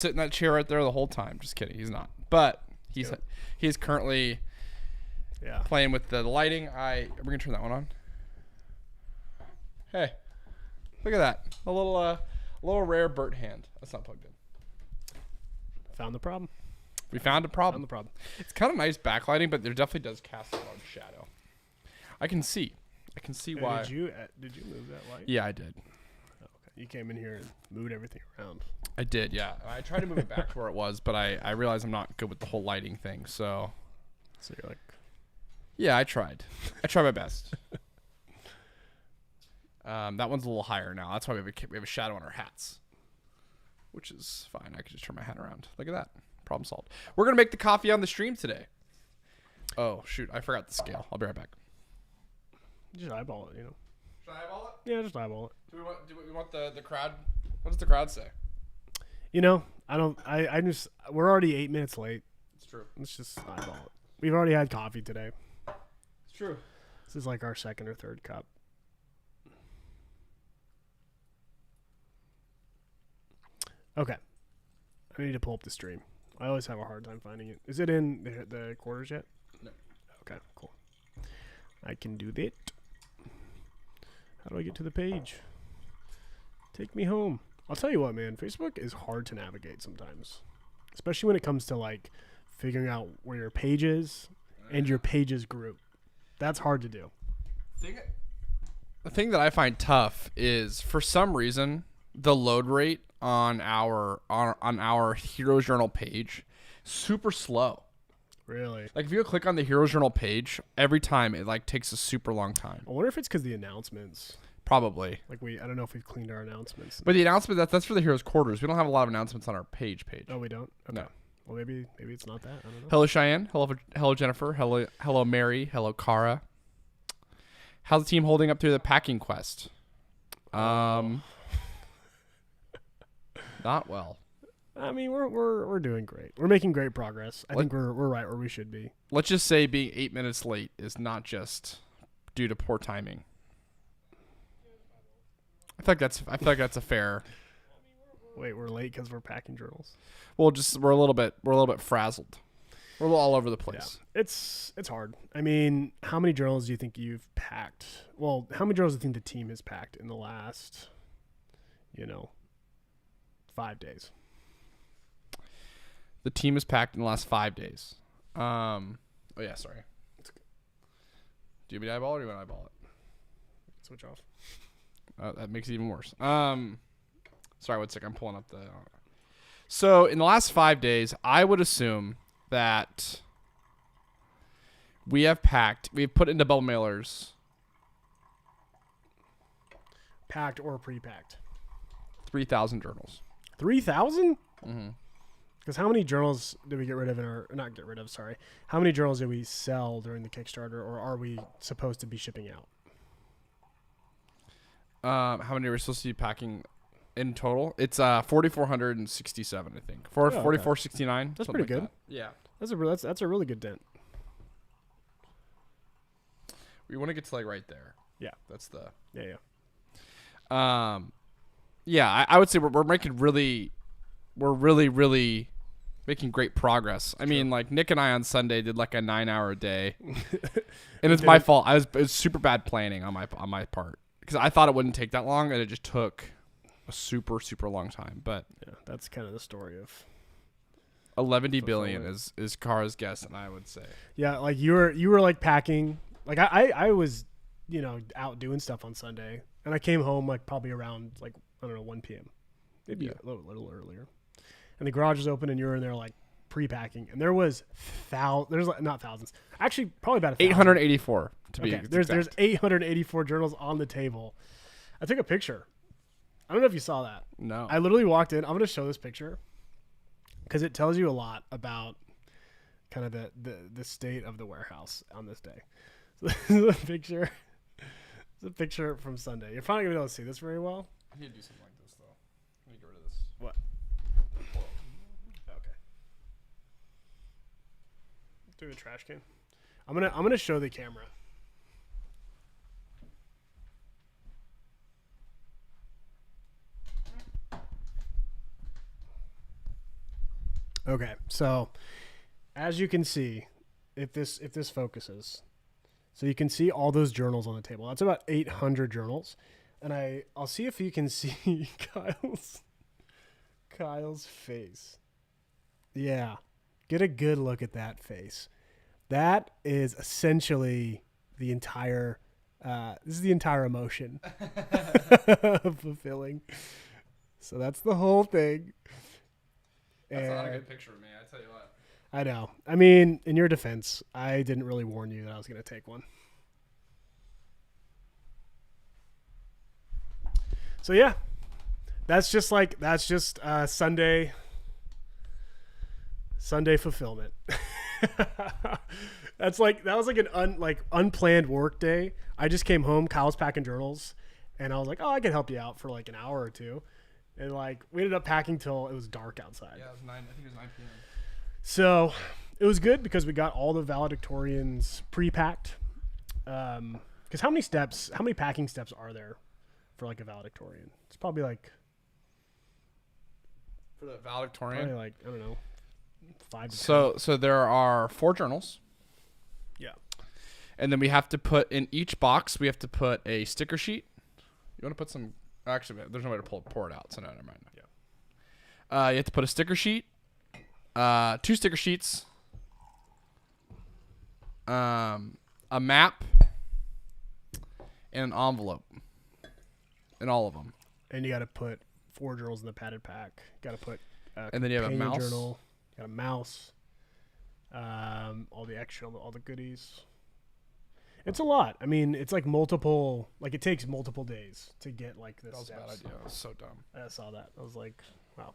sit in that chair right there the whole time. Just kidding. He's not. But he's currently playing with the lighting. We're going to turn that one on. Hey, look at that. A little rare Burt hand. That's not plugged in. Found the problem. We found a problem. Found the problem. It's kind of nice backlighting, but there definitely does cast a large shadow. I can see why. Did you move that light? Yeah, I did. Oh, okay. You came in here and moved everything around. I did, yeah. I tried to move it back to where it was, but I realized I'm not good with the whole lighting thing, so you're like... Yeah, I tried. I tried my best. That one's a little higher now. That's why we have a shadow on our hats, which is fine. I can just turn my hat around. Look at that. Problem solved. We're going to make the coffee on the stream today. Oh, shoot. I forgot the scale. I'll be right back. Just eyeball it, Should I eyeball it? Yeah, just eyeball it. Do we want the crowd? What does the crowd say? We're already 8 minutes late. It's true. Let's just eyeball it. We've already had coffee today. It's true. This is like our second or third cup. Okay. I need to pull up the stream. I always have a hard time finding it. Is it in the quarters yet? No. Okay, cool. I can do that. How do I get to the page? Take me home. I'll tell you what, man. Facebook is hard to navigate sometimes. Especially when it comes to, like, figuring out where your page is and your pages group. That's hard to do. The thing that I find tough is, for some reason, the load rate on our Heroes Journal page super slow. Really? Like, if you click on the Heroes Journal page, every time it like takes a super long time. I wonder if it's because the announcements. Probably. Like I don't know if we've cleaned our announcements. But the announcement that's for the Heroes Quarters. We don't have a lot of announcements on our page. Oh, we don't? Okay. No. Well, maybe it's not that. I don't know. Hello Cheyenne. Hello Jennifer. Hello Mary. Hello Cara. How's the team holding up through the packing quest? Not well. I mean, we're doing great. We're making great progress. I think we're right where we should be. Let's just say being 8 minutes late is not just due to poor timing. I feel like that's a fair. Wait, we're late because we're packing journals. Well, we're a little bit frazzled. We're a little all over the place. Yeah. It's hard. I mean, how many journals do you think you've packed? Well, how many journals do you think the team has packed in the last, 5 days? The team is packed in the last 5 days. Oh yeah, sorry. Do you want me to eyeball it or do you want to eyeball it? Switch off. That makes it even worse. Sorry, 1 second. I'm pulling up the. So in the last 5 days, I would assume that we've put into bubble mailers. Packed or pre-packed? 3,000 journals. 3,000? Mm-hmm. Because how many journals did we how many journals did we sell during the Kickstarter, or are we supposed to be shipping out? How many are we supposed to be packing in total? It's 4,467, I think. 4,469. That's pretty good. That. Yeah. That's a really good dent. We want to get to like right there. Yeah. That's the. Yeah. Yeah, I would say we're really making great progress. I mean, like Nick and I on Sunday did like a 9-hour day, and it's my fault. It was super bad planning on my part because I thought it wouldn't take that long, and it just took a super long time. But yeah, that's kind of the story of 11 billion is Kara's guess, and I would say yeah, like you were like packing. Like I was out doing stuff on Sunday, and I came home like probably around like 1 p.m. maybe a little earlier. And the garage is open, and you're in there like pre-packing, and there's not thousands, actually probably about 884 to be exact. There's 884 journals on the table. I took a picture. I don't know if you saw that. No. I literally walked in. I'm going to show this picture because it tells you a lot about kind of the state of the warehouse on this day. So this is a picture. It's a picture from Sunday. You're probably going to be able to see this very well. I need to do something like this though. Let me get rid of this. What? Okay. Do the trash can. I'm gonna show the camera. Okay, so as you can see, if this focuses, so you can see all those journals on the table. That's about 800 journals, and I'll see if you can see Kyle's face. Yeah, get a good look at that face. That is essentially the entire. This is the entire emotion of fulfilling. So that's the whole thing. That's not a good picture of me, I tell you what. I know. I mean, in your defense, I didn't really warn you that I was going to take one. So yeah, that's just Sunday fulfillment. That was like an unplanned work day. I just came home. Kyle was packing journals, and I was like, "Oh, I can help you out for like an hour or two." And like we ended up packing till it was dark outside. Yeah, it was 9. I think it was 9 p.m. So it was good because we got all the valedictorians pre-packed. Because how many packing steps are there for like a valedictorian? It's probably like For the valedictorian? I don't know, 5 to 10. So there are 4 journals. Yeah. And then we have to put in each box, we have to put a sticker sheet. You want to put some... Actually, there's no way to pour it out, so no, never mind. Yeah. You have to put a sticker sheet, 2 sticker sheets, a map, and an envelope in all of them. And you got to put 4 journals in the padded pack. Got to put And then you have a companion mouse. journal. Got a mouse. All the goodies. It's a lot. I mean, it's like multiple. Like it takes multiple days to get like this. That was a bad idea. It was so dumb. I saw that. I was like, wow,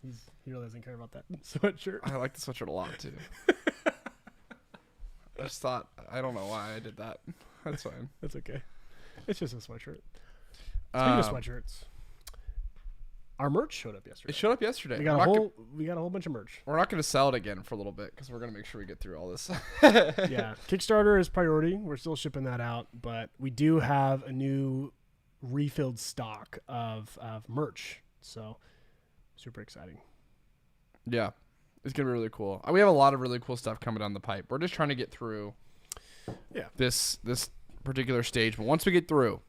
he really doesn't care about that sweatshirt. I like the sweatshirt a lot, too. I just thought... I don't know why I did that. That's fine. That's okay. It's just a sweatshirt. Speaking of sweatshirts, our merch showed up yesterday. It showed up yesterday. We got a whole bunch of merch. We're not going to sell it again for a little bit because we're going to make sure we get through all this. Yeah, Kickstarter is priority. We're still shipping that out, but we do have a new refilled stock of merch. So super exciting. Yeah, it's going to be really cool. We have a lot of really cool stuff coming down the pipe. We're just trying to get through this particular stage. But once we get through,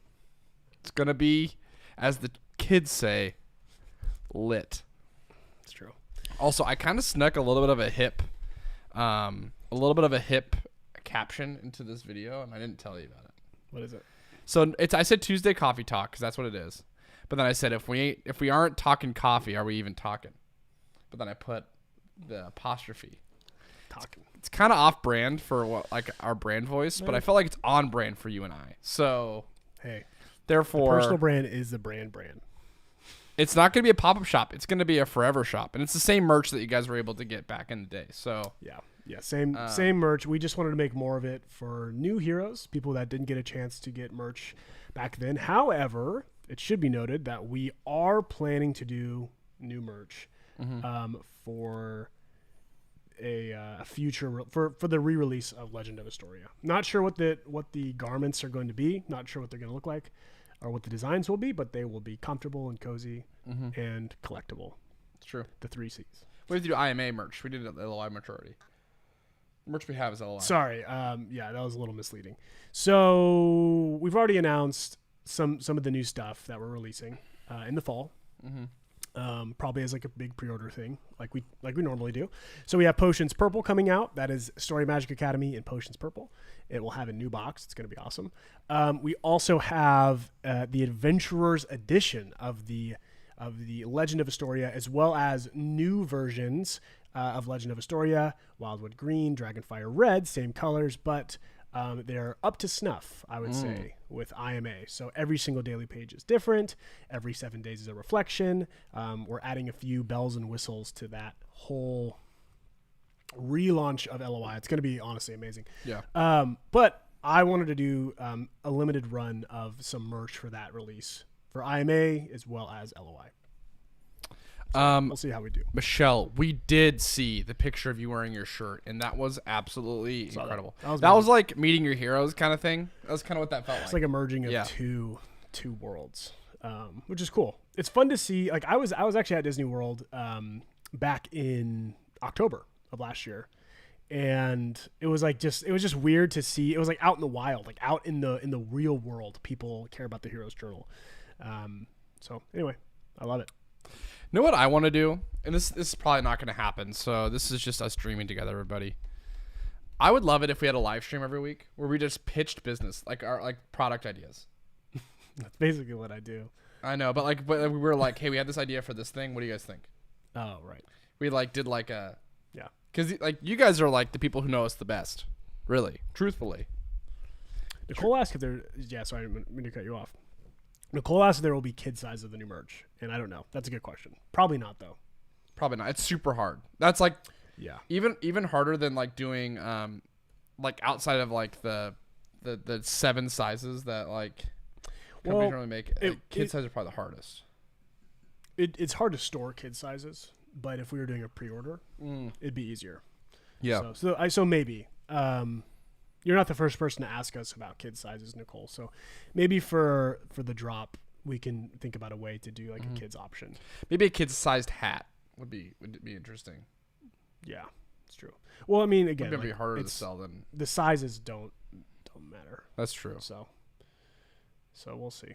it's going to be, as the kids say, lit. It's true. Also, I kind of snuck a little bit of a hip caption into this video, and I didn't tell you about it. What is it? So I said Tuesday coffee talk because that's what it is. But then I said if we aren't talking coffee, are we even talking? But then I put the apostrophe. Talkin. It's kind of off brand for what like our brand voice, but I felt like it's on brand for you and I. So Hey, therefore, the personal brand is the brand. it's not going to be a pop-up shop. It's going to be a forever shop, and it's the same merch that you guys were able to get back in the day. So Yeah, same merch. We just wanted to make more of it for new heroes, people that didn't get a chance to get merch back then. However, it should be noted that we are planning to do new merch for a future for the re-release of Legend of Astoria. Not sure what the garments are going to be. Not sure what they're going to look like, or what the designs will be, but they will be comfortable and cozy and collectible. it's true. The 3 C's. We have to do IMA merch. We did LOI merch already. The merch we have is LOI. Sorry, that was a little misleading. So we've already announced some of the new stuff that we're releasing in the fall. Probably as like a big pre-order thing, like we normally do. So we have Potions Purple coming out. That is Story Magic Academy in Potions Purple. It will have a new box. It's going to be awesome. We also have the Adventurers edition of the Legend of Astoria, as well as new versions of Legend of Astoria, Wildwood Green, Dragonfire Red, same colors, but they're up to snuff, I would say, with IMA. So every single daily page is different. Every 7 days is a reflection. We're adding a few bells and whistles to that whole relaunch of LOI. It's going to be honestly amazing. Yeah. But I wanted to do a limited run of some merch for that release for IMA as well as LOI. So we'll see how we do. Michelle, we did see the picture of you wearing your shirt, and that was absolutely incredible. That was like meeting your heroes kind of thing. That was kind of what that felt like. It's like a merging of two worlds, which is cool. It's fun to see. Like I was actually at Disney World back in October of last year. And it was just weird to see. It was like out in the wild, like out in the real world, people care about the Heroes Journal. So anyway, I love it. You know what I want to do? And this is probably not going to happen. So this is just us dreaming together, everybody. I would love it if we had a live stream every week where we just pitched business, like our product ideas. That's basically what I do. I know, but we were like, hey, we had this idea for this thing. What do you guys think? Oh, right. We did a yeah. Because you guys are like the people who know us the best, really, truthfully. Nicole asked if there. Yeah, sorry, I'm going to cut you off. Nicole asked if there will be kid size of the new merch, and I don't know. That's a good question. Probably not, though. Probably not. It's super hard. That's like, yeah, even harder than like doing like outside of like the 7 sizes that like companies normally make. Kid size are probably the hardest. It's hard to store kid sizes. But if we were doing a pre-order, it'd be easier. Yeah. So maybe you're not the first person to ask us about kid sizes, Nicole. So maybe for the drop, we can think about a way to do like a kids option. Maybe a kid's sized hat would be interesting. Yeah, it's true. Well, I mean, again, it'd be harder to sell than the sizes don't matter. That's true. So we'll see.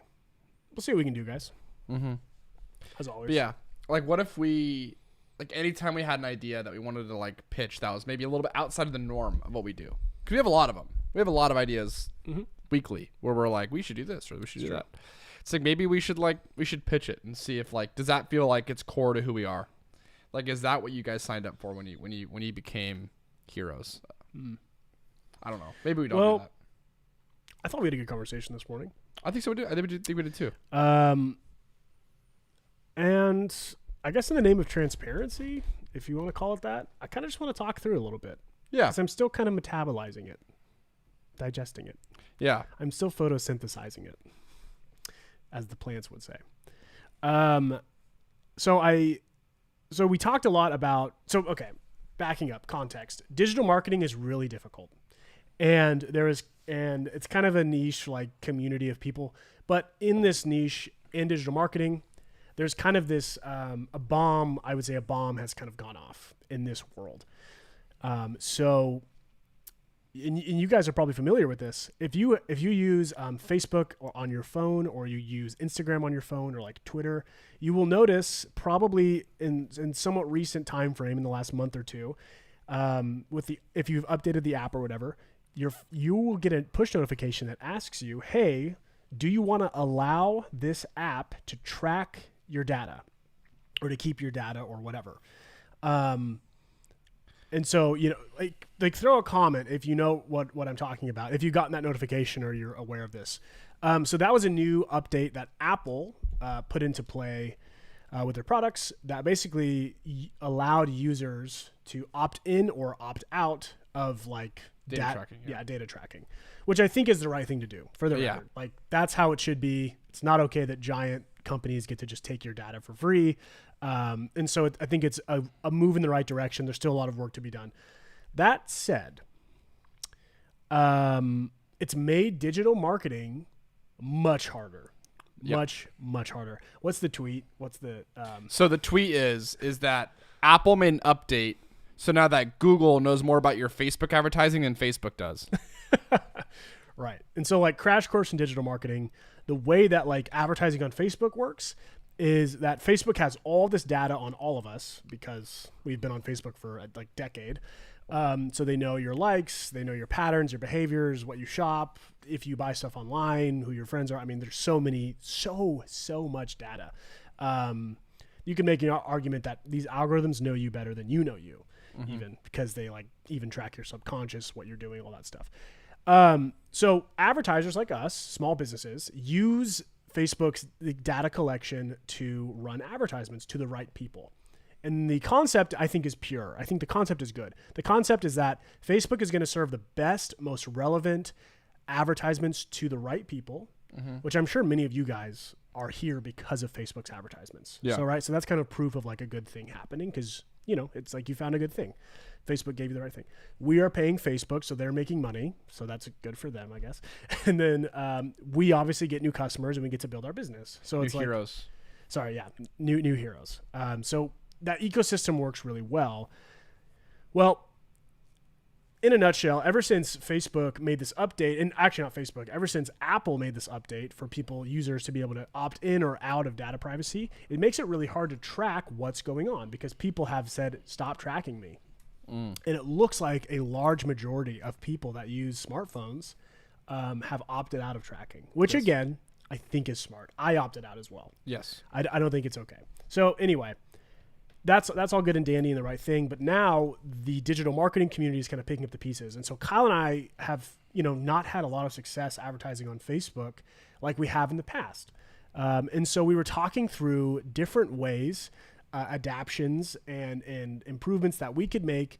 We'll see what we can do, guys. Mm-hmm. As always. But yeah. Like, what if we, like, anytime we had an idea that we wanted to, like, pitch that was maybe a little bit outside of the norm of what we do. Because we have a lot of them. We have a lot of ideas weekly where we're like, we should do this or we should do that. It's like, maybe we should pitch it and see if, like, does that feel like it's core to who we are? Like, is that what you guys signed up for when you became heroes? I don't know. Maybe we don't do that. I thought we had a good conversation this morning. I think so. I think we did too. And I guess in the name of transparency, if you want to call it that, I kind of just want to talk through it a little bit. Yeah. Because I'm still kind of metabolizing it, digesting it. Yeah. I'm still photosynthesizing it, as the plants would say. So we talked a lot about, backing up context. Digital marketing is really difficult. And it's kind of a niche like community of people, but in this niche in digital marketing, there's kind of this a bomb has kind of gone off in this world. And you guys are probably familiar with this. If you use Facebook or on your phone, or you use Instagram on your phone, or like Twitter, you will notice probably in somewhat recent time frame in the last month or two, if you've updated the app or whatever, you will get a push notification that asks you, hey, do you want to allow this app to track your data or to keep your data or whatever? And so, like throw a comment if you know what I'm talking about, if you've gotten that notification or you're aware of this. So that was a new update that Apple put into play with their products that basically allowed users to opt in or opt out of like data tracking. Yeah, data tracking, which I think is the right thing to do for the record. Like that's how it should be. It's not okay that giant companies get to just take your data for free. And so I think it's a move in the right direction. There's still a lot of work to be done. That said, it's made digital marketing much harder. Much harder. What's the tweet? What's the So the tweet is that Apple made an update, so now that Google knows more about your Facebook advertising than Facebook does. Right. And so like crash course in digital marketing, the way that like advertising on Facebook works is that Facebook has all this data on all of us because we've been on Facebook for a decade. So they know your likes, they know your patterns, your behaviors, what you shop, if you buy stuff online, who your friends are. I mean, there's so much data. You can make an argument that these algorithms know you better than you know you, even because they like even track your subconscious, what you're doing, all that stuff. So advertisers like us, small businesses, use Facebook's data collection to run advertisements to the right people. And the concept, I think, is pure. I think the concept is good. The concept is that Facebook is going to serve the best, most relevant advertisements to the right people, which I'm sure many of you guys are here because of Facebook's advertisements. Yeah. So that's kind of proof of like a good thing happening because, it's like you found a good thing. Facebook gave you the right thing. We are paying Facebook, so they're making money. So that's good for them, I guess. And then we obviously get new customers and we get to build our business. So it's heroes. New heroes. So that ecosystem works really well. Well, in a nutshell, ever since Facebook made this update, and actually not Facebook, ever since Apple made this update for users to be able to opt in or out of data privacy, it makes it really hard to track what's going on because people have said, stop tracking me. And it looks like a large majority of people that use smartphones have opted out of tracking, which again, I think is smart. I opted out as well. Yes. I don't think it's okay. So anyway, that's all good and dandy and the right thing. But now the digital marketing community is kind of picking up the pieces. And so Kyle and I have, not had a lot of success advertising on Facebook like we have in the past. And so we were talking through different ways, adaptions and improvements that we could make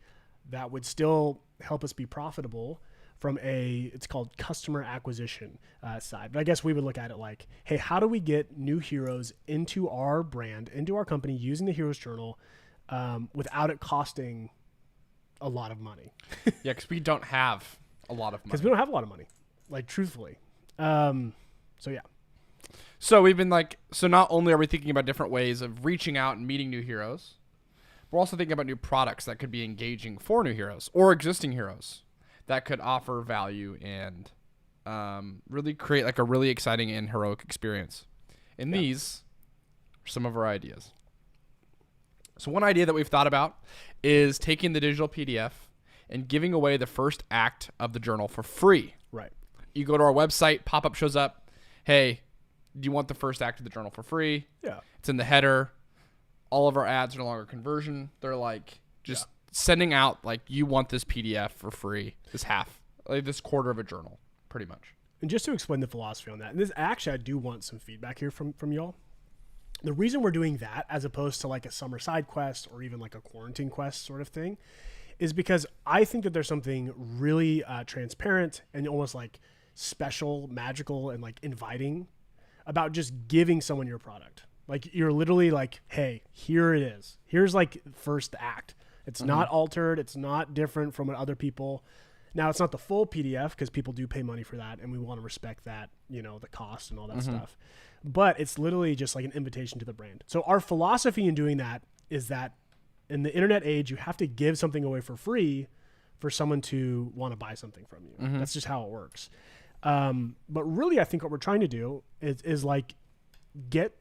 that would still help us be profitable from it's called customer acquisition side. But I guess we would look at it like, hey, how do we get new heroes into our brand, into our company using the Heroes Journal without it costing a lot of money? Yeah, because we don't have a lot of money. Because we don't have a lot of money, like truthfully. So yeah. So we've been so not only are we thinking about different ways of reaching out and meeting new heroes, we're also thinking about new products that could be engaging for new heroes or existing heroes that could offer value and really create a really exciting and heroic experience. And these are some of our ideas. So one idea that we've thought about is taking the digital PDF and giving away the first act of the journal for free. Right. You go to our website, pop-up shows up, hey, do you want the first act of the journal for free? Yeah. It's in the header. All of our ads are no longer conversion. They're just sending out you want this PDF for free, this quarter of a journal, pretty much. And just to explain the philosophy on that, and this actually I do want some feedback here from y'all. The reason we're doing that as opposed to a summer side quest or even a quarantine quest sort of thing is because I think that there's something really transparent and almost special, magical, and inviting about just giving someone your product. You're literally hey, here it is. Here's first act. It's not altered. It's not different from what other people. Now, it's not the full PDF because people do pay money for that, and we want to respect that, the cost and all that stuff. But it's literally just an invitation to the brand. So our philosophy in doing that is that in the internet age, you have to give something away for free for someone to want to buy something from you. That's just how it works. But really, I think what we're trying to do is get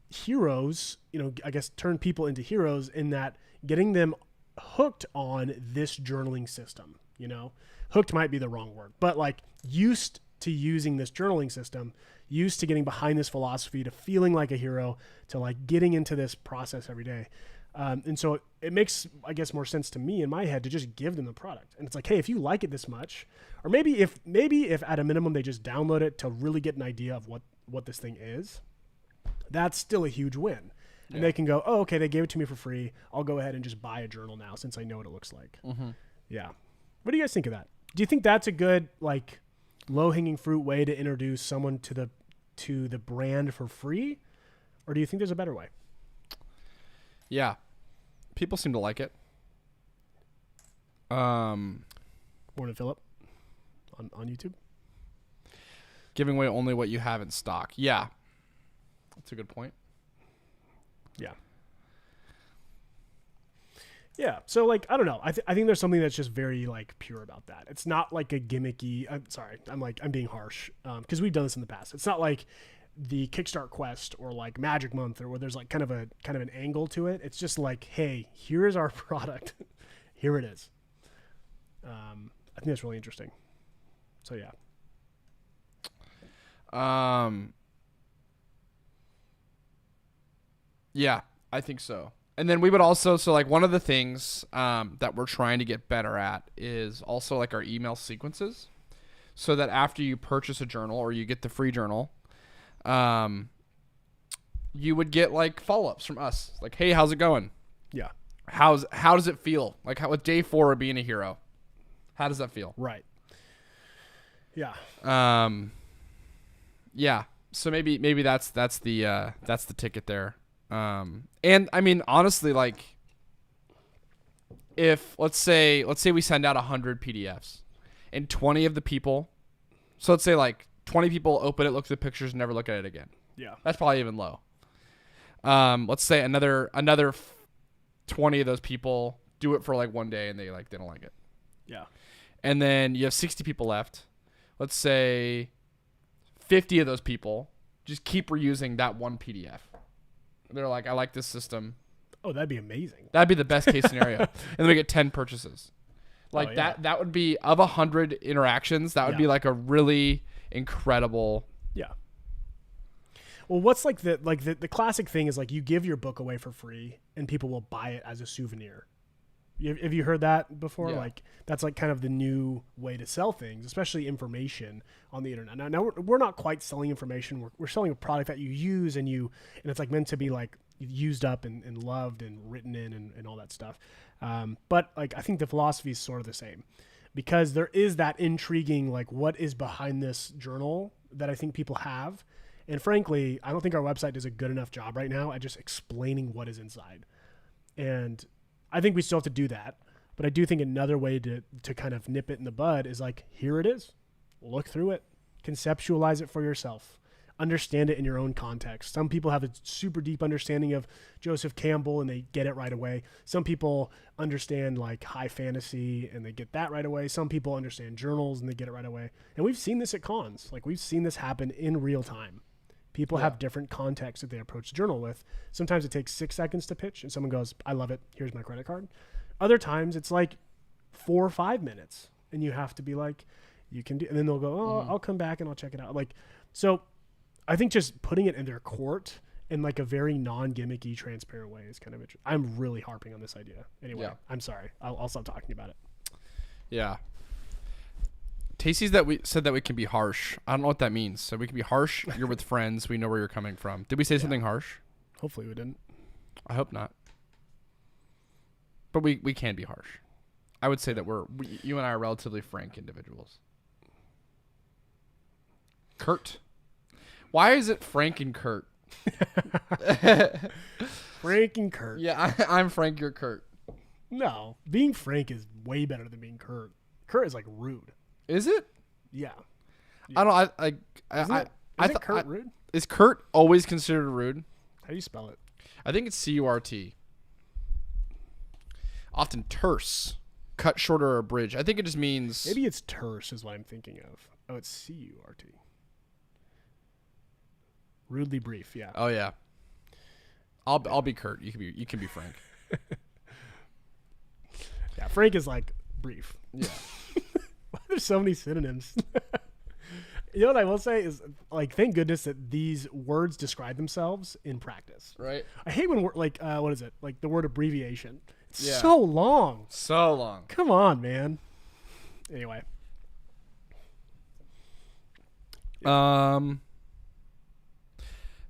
heroes, I guess turn people into heroes in that getting them hooked on this journaling system. Hooked might be the wrong word, but used to using this journaling system, used to getting behind this philosophy, to feeling like a hero, to getting into this process every day. And so it makes, I guess, more sense to me in my head to just give them the product. And it's hey, if you like it this much, or maybe if at a minimum they just download it to really get an idea of what this thing is, that's still a huge win. And they can go, oh, okay, they gave it to me for free. I'll go ahead and just buy a journal now since I know what it looks like. Yeah. What do you guys think of that? Do you think that's a good, low-hanging fruit way to introduce someone to the brand for free? Or do you think there's a better way? Yeah. People seem to like it. Morning, Phillip. On YouTube? Giving away only what you have in stock. Yeah. That's a good point. Yeah. Yeah. So I don't know. I think there's something that's just very pure about that. It's not a gimmicky. I'm sorry. I'm being harsh because we've done this in the past. It's not the Kickstart quest or Magic Month or where there's kind of an angle to it. It's just hey, here is our product. Here it is. I think that's really interesting. So yeah. Yeah, I think so. And then we would also, one of the things that we're trying to get better at is also our email sequences, so that after you purchase a journal or you get the free journal, you would get follow-ups from us. Hey, how's it going? Yeah. How does it feel? How with day 4 of being a hero, how does that feel? Right. Yeah. Yeah. So maybe that's the ticket there. And I mean, honestly, if let's say we send out 100 PDFs and 20 of the people, so let's say 20 people open it, look at the pictures, and never look at it again. Yeah. That's probably even low. Let's say another 20 of those people do it for like one day and they don't like it. Yeah. And then you have 60 people left. Let's say 50 of those people just keep reusing that one PDF. They're like, I like this system. Oh, that'd be amazing. That'd be the best case scenario. And then we get 10 purchases. Like that would be, of 100 interactions, that would be like a really incredible. Yeah. Well, what's like the classic thing is like you give your book away for free and people will buy it as a souvenir. Have you heard that before? Yeah. Like that's like kind of the new way to sell things, especially information on the internet. Now we're not quite selling information. We're selling a product that you use and it's like meant to be like used up and loved and written in and all that stuff. But like I think the philosophy is sort of the same because there is that intriguing like what is behind this journal that I think people have. And frankly, I don't think our website does a good enough job right now at just explaining what is inside. And I think we still have to do that. But I do think another way to kind of nip it in the bud is like, here it is. Look through it. Conceptualize it for yourself. Understand it in your own context. Some people have a super deep understanding of Joseph Campbell and they get it right away. Some people understand like high fantasy and they get that right away. Some people understand journals and they get it right away. And we've seen this at cons. Like we've seen this happen in real time. People have different contexts that they approach the journal with. Sometimes it takes 6 seconds to pitch and someone goes, I love it. Here's my credit card. Other times it's like 4 or 5 minutes and you have to be like, you can do, and then they'll go, oh, I'll come back and I'll check it out. Like, so I think just putting it in their court in like a very non-gimmicky, transparent way is kind of interesting. I'm really harping on this idea. Anyway, I'm sorry. I'll stop talking about it. Yeah. Tasty that we said that we can be harsh. I don't know what that means. So we can be harsh. You're with friends. We know where you're coming from. Did we say something harsh? Hopefully we didn't. I hope not. But we can be harsh. I would say that you and I are relatively frank individuals. Kurt. Why is it Frank and Kurt? Frank and Kurt. Yeah, I'm Frank, you're Kurt. No, being Frank is way better than being Kurt. Kurt is like rude. Is it? Yeah. I don't. Isn't Kurt rude? Is Kurt always considered rude? How do you spell it? I think it's CURT. Often terse, cut short or abridged. I think it just means maybe it's terse is what I'm thinking of. Oh, it's CURT. Rudely brief. Yeah. Oh yeah. I'll be Kurt. You can be Frank. Yeah, Frank is like brief. Yeah. There's so many synonyms. You know what I will say is, like, thank goodness that these words describe themselves in practice. Right. I hate when like what is it? Like the word abbreviation. It's Yeah. so long. So long. Come on, man. Anyway.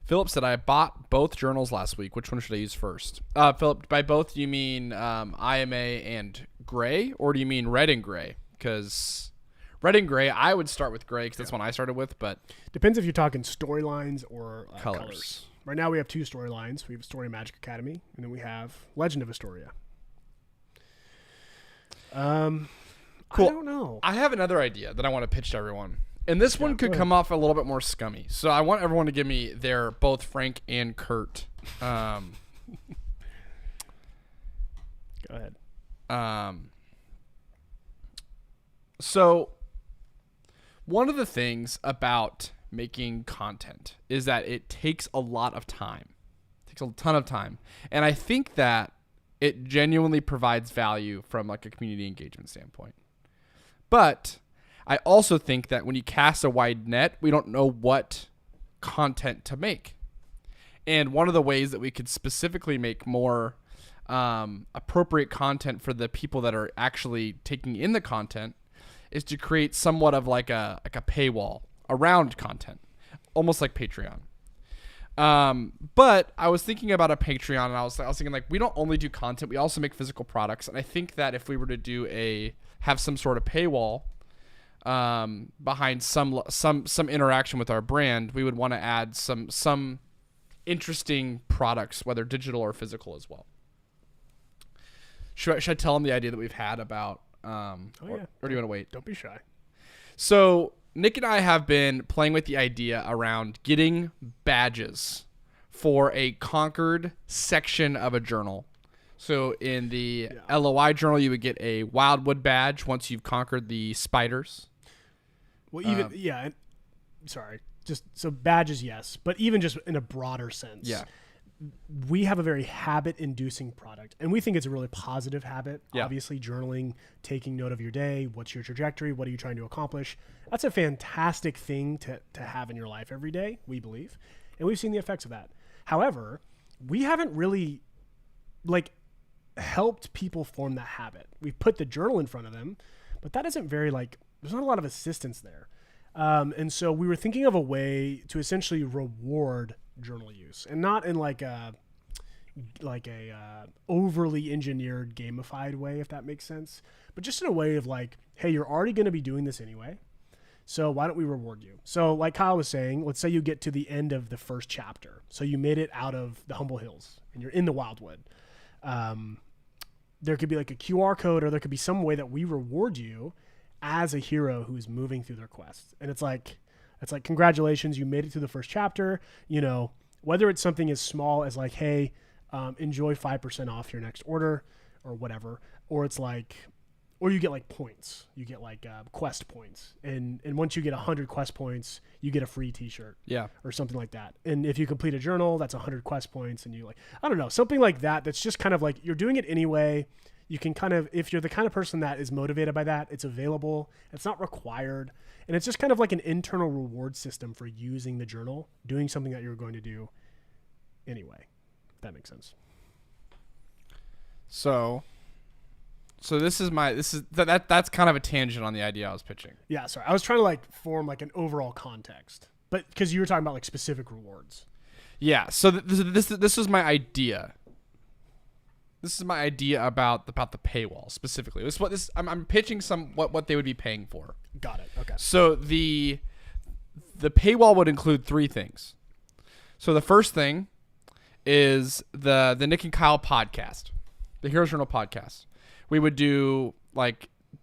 Philip said, I bought both journals last week. Which one should I use first? Philip, by both, do you mean IMA and gray, or do you mean red and gray? Because red and gray, I would start with gray because that's one I started with, but depends if you're talking storylines or colors. Right now we have 2 storylines. We have Story Magic Academy, and then we have Legend of Astoria. Cool. I don't know. I have another idea that I want to pitch to everyone. And this one could come off a little bit more scummy. So I want everyone to give me their both Frank and Kurt. Go ahead. So one of the things about making content is that it takes a lot of time. It takes a ton of time. And I think that it genuinely provides value from like a community engagement standpoint. But I also think that when you cast a wide net, we don't know what content to make. And one of the ways that we could specifically make more appropriate content for the people that are actually taking in the content is to create somewhat of like a paywall around content, almost like Patreon. But I was thinking about a Patreon, and I was thinking like, we don't only do content, we also make physical products. And I think that if we were to have some sort of paywall behind some interaction with our brand, we would want to add some interesting products, whether digital or physical as well. Should I tell them the idea that we've had about or do you want to wait? Don't be shy. So Nick and I have been playing with the idea around getting badges for a conquered section of a journal. So in the LOI journal, you would get a Wildwood badge once you've conquered the spiders. Well, even sorry, just so badges, yes, but even just in a broader sense, we have a very habit-inducing product, and we think it's a really positive habit. Obviously, journaling, taking note of your day, what's your trajectory, what are you trying to accomplish? That's a fantastic thing to have in your life every day, we believe, and we've seen the effects of that. However, we haven't really helped people form that habit. We've put the journal in front of them, but that isn't very there's not a lot of assistance there. And so we were thinking of a way to essentially reward journal use, and not in a overly engineered, gamified way, if that makes sense, but just in a way of hey, you're already going to be doing this anyway, so why don't we reward you? So like Kyle was saying, let's say you get to the end of the first chapter, so you made it out of the Humble Hills and you're in the Wildwood. There could be a QR code, or there could be some way that we reward you as a hero who's moving through their quest. And it's like, congratulations, you made it through the first chapter. Whether it's something as small as hey, enjoy 5% off your next order or whatever, or it's or you get points, you get quest points. And once you get 100 quest points, you get a free t-shirt or something like that. And if you complete a journal, that's 100 quest points. And you I don't know, something like that. That's just kind of you're doing it anyway. You can kind of, if you're the kind of person that is motivated by that, it's available. It's not required. And it's just kind of an internal reward system for using the journal, doing something that you're going to do anyway. If that makes sense. So that's kind of a tangent on the idea I was pitching. Yeah, sorry. I was trying to form an overall context, but because you were talking about specific rewards. Yeah. So this was my idea. This is my idea about the paywall specifically. I'm pitching what they would be paying for. Got it. Okay. So the paywall would include 3 things. So the first thing is the Nick and Kyle podcast, the Heroes Journal podcast. We would do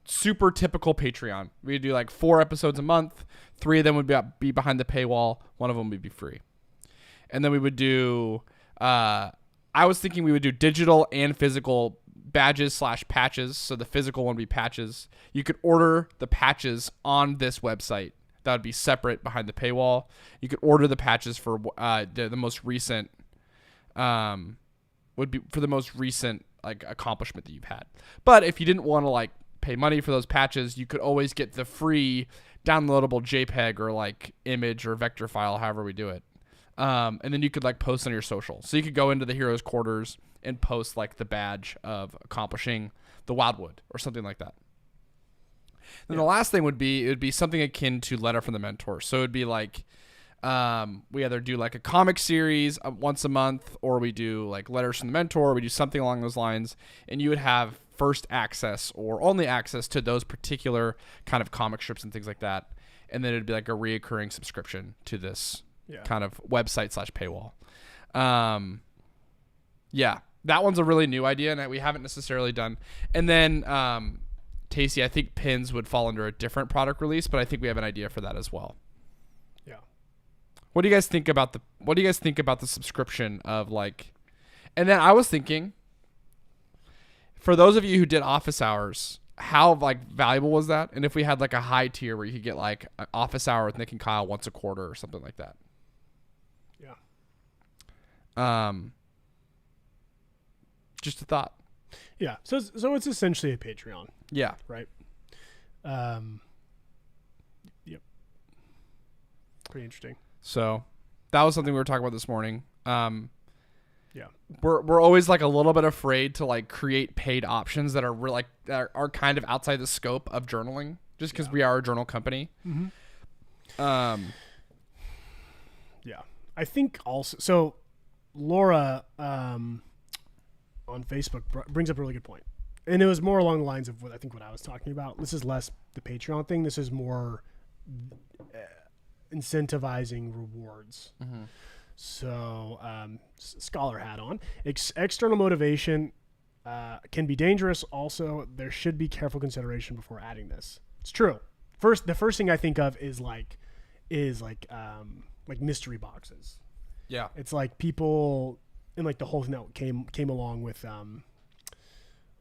super typical Patreon. We would do 4 episodes a month. 3 of them would be behind the paywall. 1 of them would be free. And then we would do. I was thinking we would do digital and physical badges / patches. So the physical one would be patches. You could order the patches on this website. That would be separate behind the paywall. You could order the patches for the most recent. Would be for the most recent accomplishment that you've had. But if you didn't want to pay money for those patches, you could always get the free downloadable JPEG or image or vector file, however we do it. And then you could post on your social. So you could go into the heroes' quarters and post the badge of accomplishing the Wildwood or something like that. Then the last thing would be something akin to Letter from the Mentor. So it would be we either do a comic series once a month, or we do Letters from the Mentor, or we do something along those lines, and you would have first access or only access to those particular kind of comic strips and things like that. And then it'd be a reoccurring subscription to this kind of website / paywall. That one's a really new idea, and we haven't necessarily done. And then Tacey, I think pins would fall under a different product release, but I think we have an idea for that as well. Yeah. What do you guys think about the subscription of and then I was thinking, for those of you who did office hours, how valuable was that? And if we had a high tier where you could get an office hour with Nick and Kyle once a quarter or something like that. Yeah. Just a thought. Yeah. So it's essentially a Patreon. Yeah. Right. Yep. Pretty interesting. So that was something we were talking about this morning. Yeah. We're always a little bit afraid to create paid options that are that are kind of outside the scope of journaling, just because we are a journal company. Mm-hmm. Yeah. I think also, so Laura on Facebook brings up a really good point. And it was more along the lines of what I was talking about. This is less the Patreon thing. This is more incentivizing rewards. Mm-hmm. So scholar hat on. External motivation can be dangerous. Also, there should be careful consideration before adding this. It's true. The first thing I think of is mystery boxes. Yeah. It's people, and the whole thing that came along with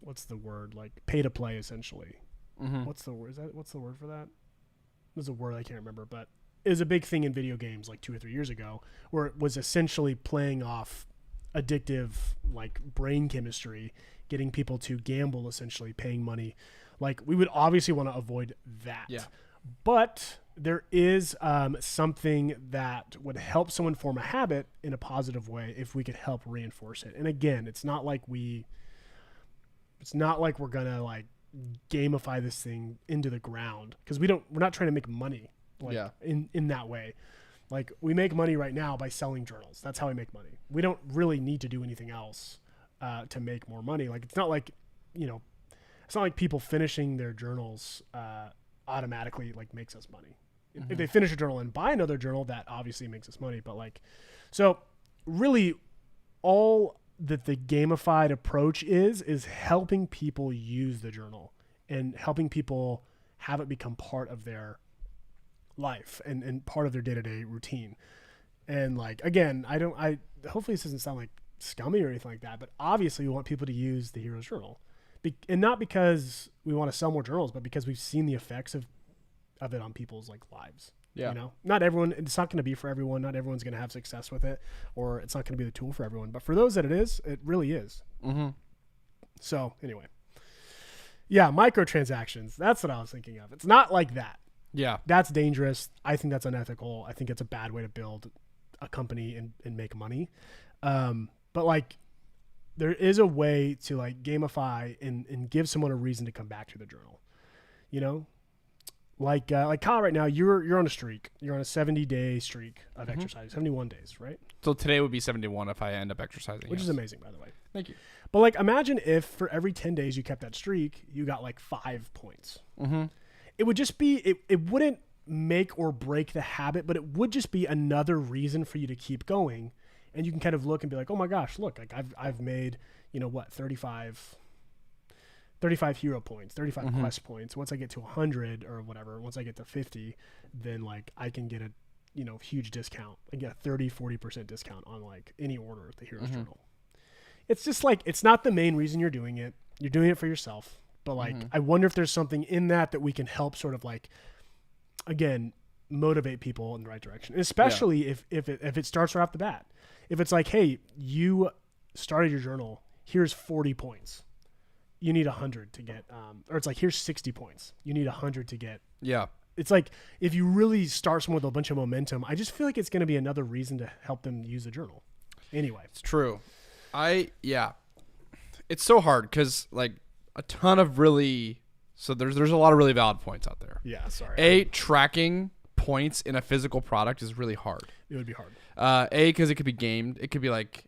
what's the word, like pay to play essentially. Mm-hmm. What's the word? What's the word for that? There's a word I can't remember, but it was a big thing in video games like 2 or 3 years ago, where it was essentially playing off addictive like brain chemistry, getting people to gamble, essentially paying money. Like we would obviously want to avoid that. Yeah. But there is something that would help someone form a habit in a positive way if we could help reinforce it. And again, it's not like we're gonna like gamify this thing into the ground, because we're not trying to make money in that way. Like we make money right now by selling journals. That's how we make money. We don't really need to do anything else to make more money. Like it's not like, it's not like people finishing their journals automatically like makes us money. If they finish a journal and buy another journal, that obviously makes us money. But like, so really all that the gamified approach is helping people use the journal and helping people have it become part of their life and part of their day-to-day routine. And like, again, hopefully this doesn't sound like scummy or anything like that, but obviously we want people to use the Hero's Journal. And not because we want to sell more journals, but because we've seen the effects of it on people's like lives. Yeah. Not everyone, it's not going to be for everyone. Not everyone's going to have success with it, or it's not going to be the tool for everyone. But for those that it really is. Mm-hmm. So anyway, yeah, microtransactions. That's what I was thinking of. It's not like that. Yeah. That's dangerous. I think that's unethical. I think it's a bad way to build a company and make money. But like, there is a way to like gamify and give someone a reason to come back to the journal. Like Kyle, right now you're on a streak. You're on a 70-day streak of exercise, 71 days, right? So today would be 71 if I end up exercising. Which is amazing, by the way. Thank you. But like, imagine if for every 10 days you kept that streak, you got like 5 points. Mm-hmm. It would just be, it wouldn't make or break the habit, but it would just be another reason for you to keep going. And you can kind of look and be like, oh my gosh, look, like I've made, 35 hero points, 35 quest points. Once I get to 100 or whatever, once I get to 50, then like I can get a, huge discount. I get a 30-40% discount on like any order at the Hero's Journal. It's just like, it's not the main reason you're doing it. You're doing it for yourself. But like, I wonder if there's something in that we can help sort of like, again, motivate people in the right direction. Especially if it starts right off the bat. If it's like, hey, you started your journal, here's 40 points. You need 100 to get, or it's like, here's 60 points. You need 100 to get. Yeah. It's like, if you really start someone with a bunch of momentum, I just feel like it's going to be another reason to help them use the journal. Anyway. It's true. It's so hard because like a ton of there's a lot of really valid points out there. Yeah. Sorry. Tracking points in a physical product is really hard. It would be hard. Because it could be gamed. It could be like,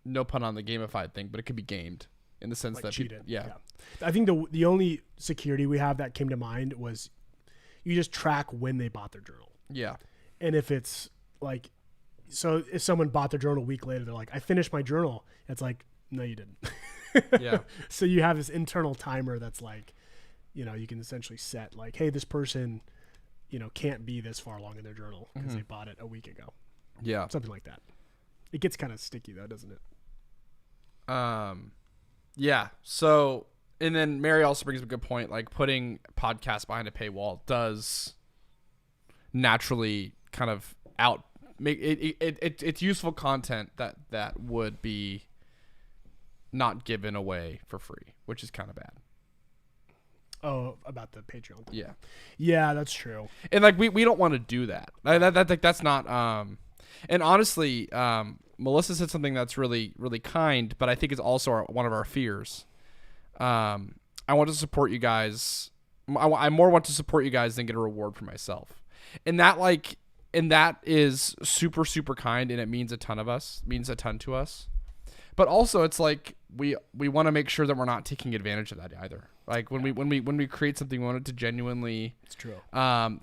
no pun on the gamified thing, but it could be gamed in the sense like that cheated. Yeah. I think the only security we have that came to mind was you just track when they bought their journal. Yeah. And if it's like, so if someone bought their journal a week later, they're like, I finished my journal. It's like, no, you didn't. Yeah. So you have this internal timer that's like, you can essentially set like, hey, this person, can't be this far along in their journal because they bought it a week ago. Yeah. Something like that. It gets kind of sticky though, doesn't it? Yeah. So, and then Mary also brings up a good point. Like putting podcasts behind a paywall does naturally kind of make it's useful content that would be not given away for free, which is kind of bad. Oh, about the Patreon thing. Yeah. Yeah, that's true. And like we don't want to do that. That's not and honestly, Melissa said something that's really, really kind, but I think it's also one of our fears. I want to support you guys. I more want to support you guys than get a reward for myself. And that is super, super kind, and it means a ton to us. But also, it's like we want to make sure that we're not taking advantage of that either. Like when we create something, we want it to genuinely, it's true.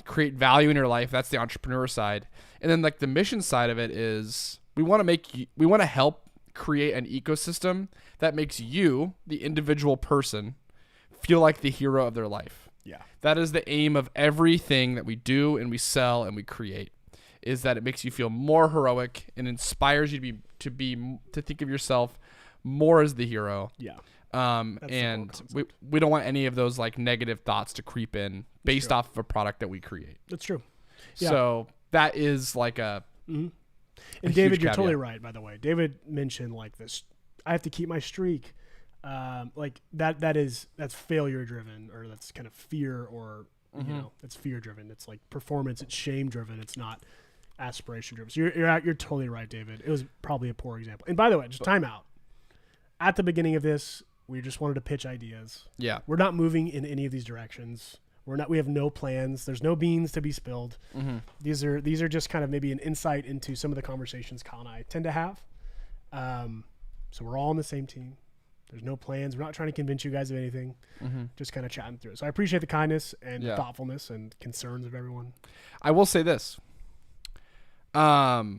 Create value in your life. That's the entrepreneur side, and then like the mission side of it is we want to help create an ecosystem that makes you, the individual person, feel like the hero of their life. Yeah, that is the aim of everything that we do and we sell and we create. Is that it makes you feel more heroic and inspires you to think of yourself more as the hero. Yeah. And we don't want any of those like negative thoughts to creep in based off of a product that we create. That's true. Yeah. So that is like a. Mm-hmm. And David, you're totally right. By the way, David mentioned like this. I have to keep my streak. Like that's failure driven, or that's kind of fear, or it's fear driven. It's like performance. It's shame driven. It's not aspiration driven. So you're totally right, David. It was probably a poor example. And by the way, just time out. At the beginning of this, we just wanted to pitch ideas. Yeah, we're not moving in any of these directions. We have no plans. There's no beans to be spilled. Mm-hmm. These are just kind of maybe an insight into some of the conversations Kyle and I tend to have. So we're all on the same team. There's no plans. We're not trying to convince you guys of anything. Mm-hmm. Just kind of chatting through it. So I appreciate the kindness and the thoughtfulness and concerns of everyone. I will say this. My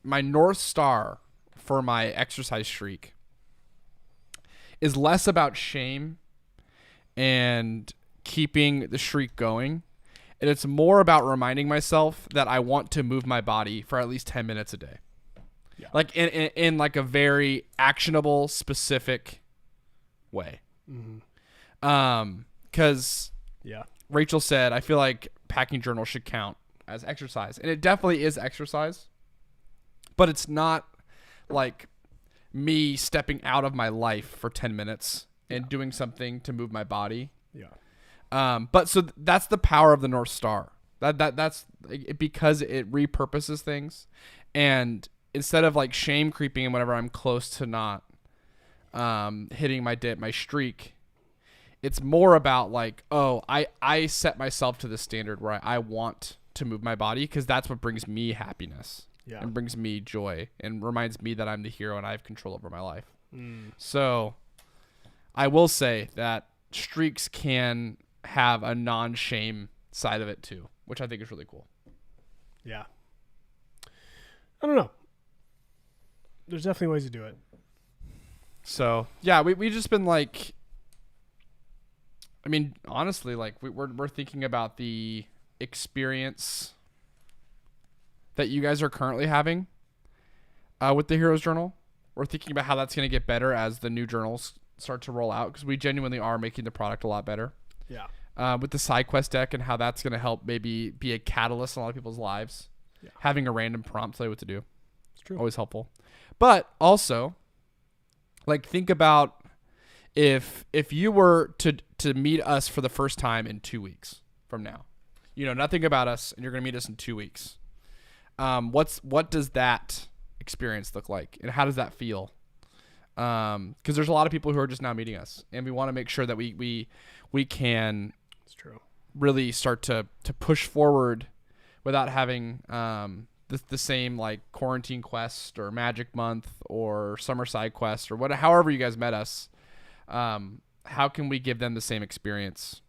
North Star for my exercise streak is less about shame and keeping the streak going. And it's more about reminding myself that I want to move my body for at least 10 minutes a day. Yeah. Like in like a very actionable, specific way. Mm-hmm. 'Cause Rachel said, I feel like packing journal should count as exercise. And it definitely is exercise, but it's not like me stepping out of my life for 10 minutes and doing something to move my body. Yeah. But so that's the power of the North Star. That's because it repurposes things, and instead of like shame creeping in whenever I'm close to not hitting my streak, it's more about like, oh, I set myself to the standard where I want to move my body because that's what brings me happiness and brings me joy and reminds me that I'm the hero and I have control over my life. So I will say that streaks can have a non-shame side of it too, which I think is really cool. Yeah. I don't know. There's definitely ways to do it. So yeah, we just been like, I mean, honestly, like we're thinking about the experience that you guys are currently having with the Heroes Journal. We're thinking about how that's going to get better as the new journals start to roll out, because we genuinely are making the product a lot better. Yeah. With the side quest deck and how that's going to help maybe be a catalyst in a lot of people's lives. Yeah. Having a random prompt tell you what to do. It's true. Always helpful. But also, like, think about if you were to meet us for the first time in 2 weeks from now. You know nothing about us, and you're going to meet us in 2 weeks. What does that experience look like, and how does that feel? Because there's a lot of people who are just now meeting us, and we want to make sure that we can it's true. Really start to push forward without having the same like quarantine quest or magic month or summer side quest or however you guys met us. How can we give them the same experience?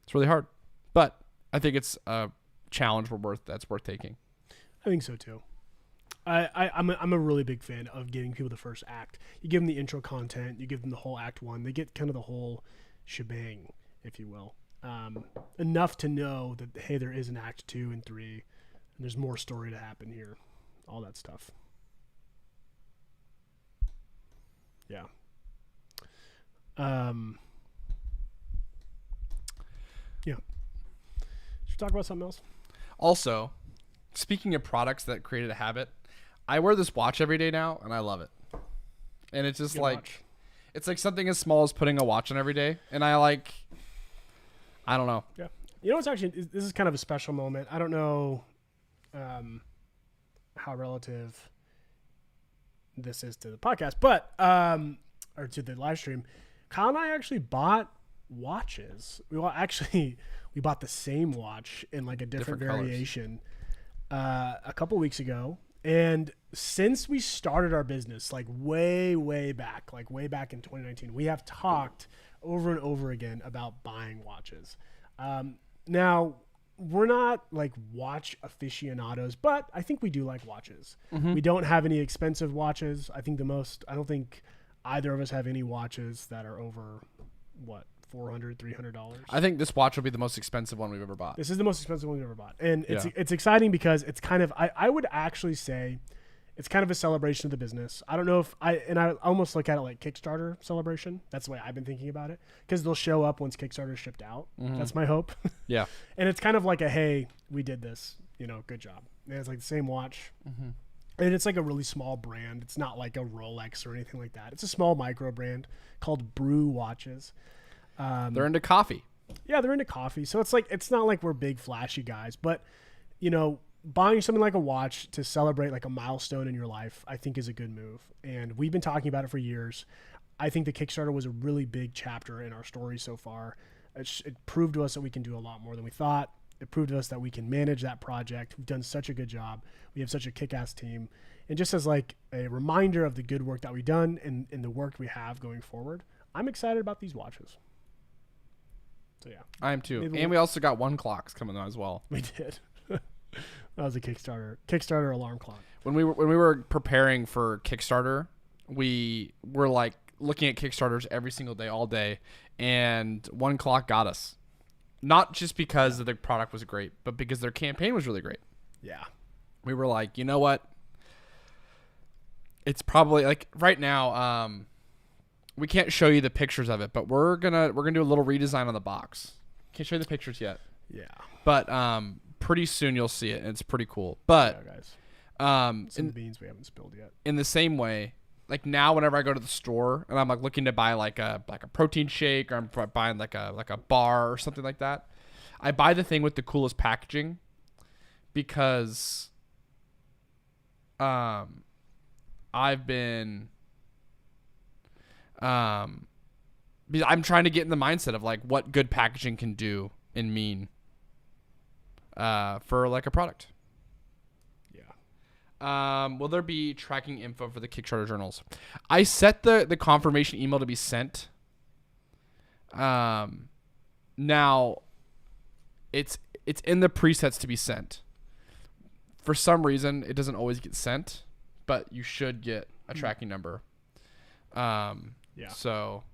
It's really hard, but I think it's a challenge that's worth taking. I think so too. I'm a really big fan of giving people the first act. You give them the intro content, you give them the whole act one. They get kind of the whole shebang, if you will. Enough to know that, hey, there is an act 2 and 3, and there's more story to happen here. All that stuff. Yeah. Yeah. Should we talk about something else? Also, speaking of products that created a habit, I wear this watch every day now, and I love it. And it's just it's like something as small as putting a watch on every day. And I don't know. Yeah. You know, this is kind of a special moment. I don't know how relative this is to the podcast, but, or to the live stream. Kyle and I actually bought watches. We bought the same watch in like a different variation a couple weeks ago. And since we started our business, like way back in 2019, we have talked over and over again about buying watches. Now, we're not like watch aficionados, but I think we do like watches. Mm-hmm. We don't have any expensive watches. I don't think either of us have any watches that are over, $400, $300. I think this watch will be the most expensive one we've ever bought. This is the most expensive one we've ever bought. And it's exciting because it's kind of, I would actually say It's kind of a celebration of the business. I don't know if I almost look at it like Kickstarter celebration. That's the way I've been thinking about it, because they'll show up once Kickstarter's shipped out. That's my hope. Yeah. And it's kind of like a, hey, we did this, good job. And it's like the same watch. And it's like a really small brand. It's not like a Rolex or anything like that. It's a small micro brand called Brew Watches. They're into coffee. Yeah, they're into coffee. So it's not like we're big flashy guys, but buying something like a watch to celebrate like a milestone in your life, I think is a good move. And we've been talking about it for years. I think the Kickstarter was a really big chapter in our story so far. It proved to us that we can do a lot more than we thought. It proved to us that we can manage that project. We've done such a good job. We have such a kick-ass team. And just as like a reminder of the good work that we've done and the work we have going forward, I'm excited about these watches. So yeah. I am too. And we also got one clocks coming out as well. We did. That was a Kickstarter alarm clock. When we were preparing for Kickstarter, we were like looking at Kickstarters every single day, all day, and one clock got us. Not just because the product was great, but because their campaign was really great. Yeah. We were like, you know what? It's probably like right now, we can't show you the pictures of it, but we're gonna do a little redesign on the box. Can't show you the pictures yet. Yeah. But pretty soon you'll see it, and it's pretty cool. But yeah, guys. Some beans we haven't spilled yet. In the same way, like now whenever I go to the store and I'm like looking to buy like a protein shake, or I'm buying like a bar or something like that, I buy the thing with the coolest packaging because I've been because I'm trying to get in the mindset of like what good packaging can do and mean for like a product. Will there be tracking info for the Kickstarter journals? I set the confirmation email to be sent. Now it's in the presets to be sent. For some reason, it doesn't always get sent, but you should get a tracking number. Yeah. So,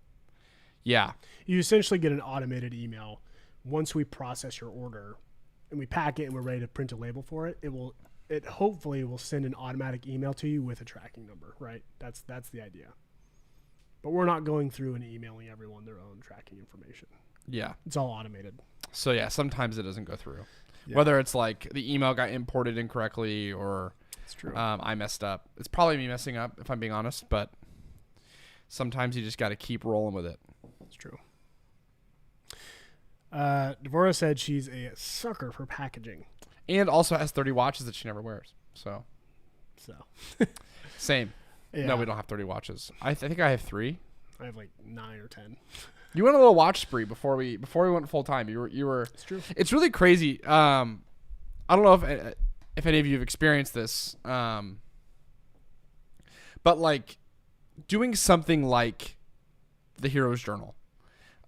yeah. You essentially get an automated email once we process your order and we pack it and we're ready to print a label for it. It hopefully will send an automatic email to you with a tracking number, right? That's the idea. But we're not going through and emailing everyone their own tracking information. Yeah. It's all automated. So yeah, sometimes it doesn't go through. Yeah. Whether it's like the email got imported incorrectly or it's true. I messed up. It's probably me messing up if I'm being honest, but sometimes you just got to keep rolling with it. It's true. Devora said she's a sucker for packaging. And also has 30 watches that she never wears. So. Same. Yeah. No, we don't have 30 watches. I think I have 3. I have like 9 or 10. You went a little watch spree before we went full time. You were. It's true. It's really crazy. I don't know if any of you have experienced this. But like doing something like the Hero's Journal,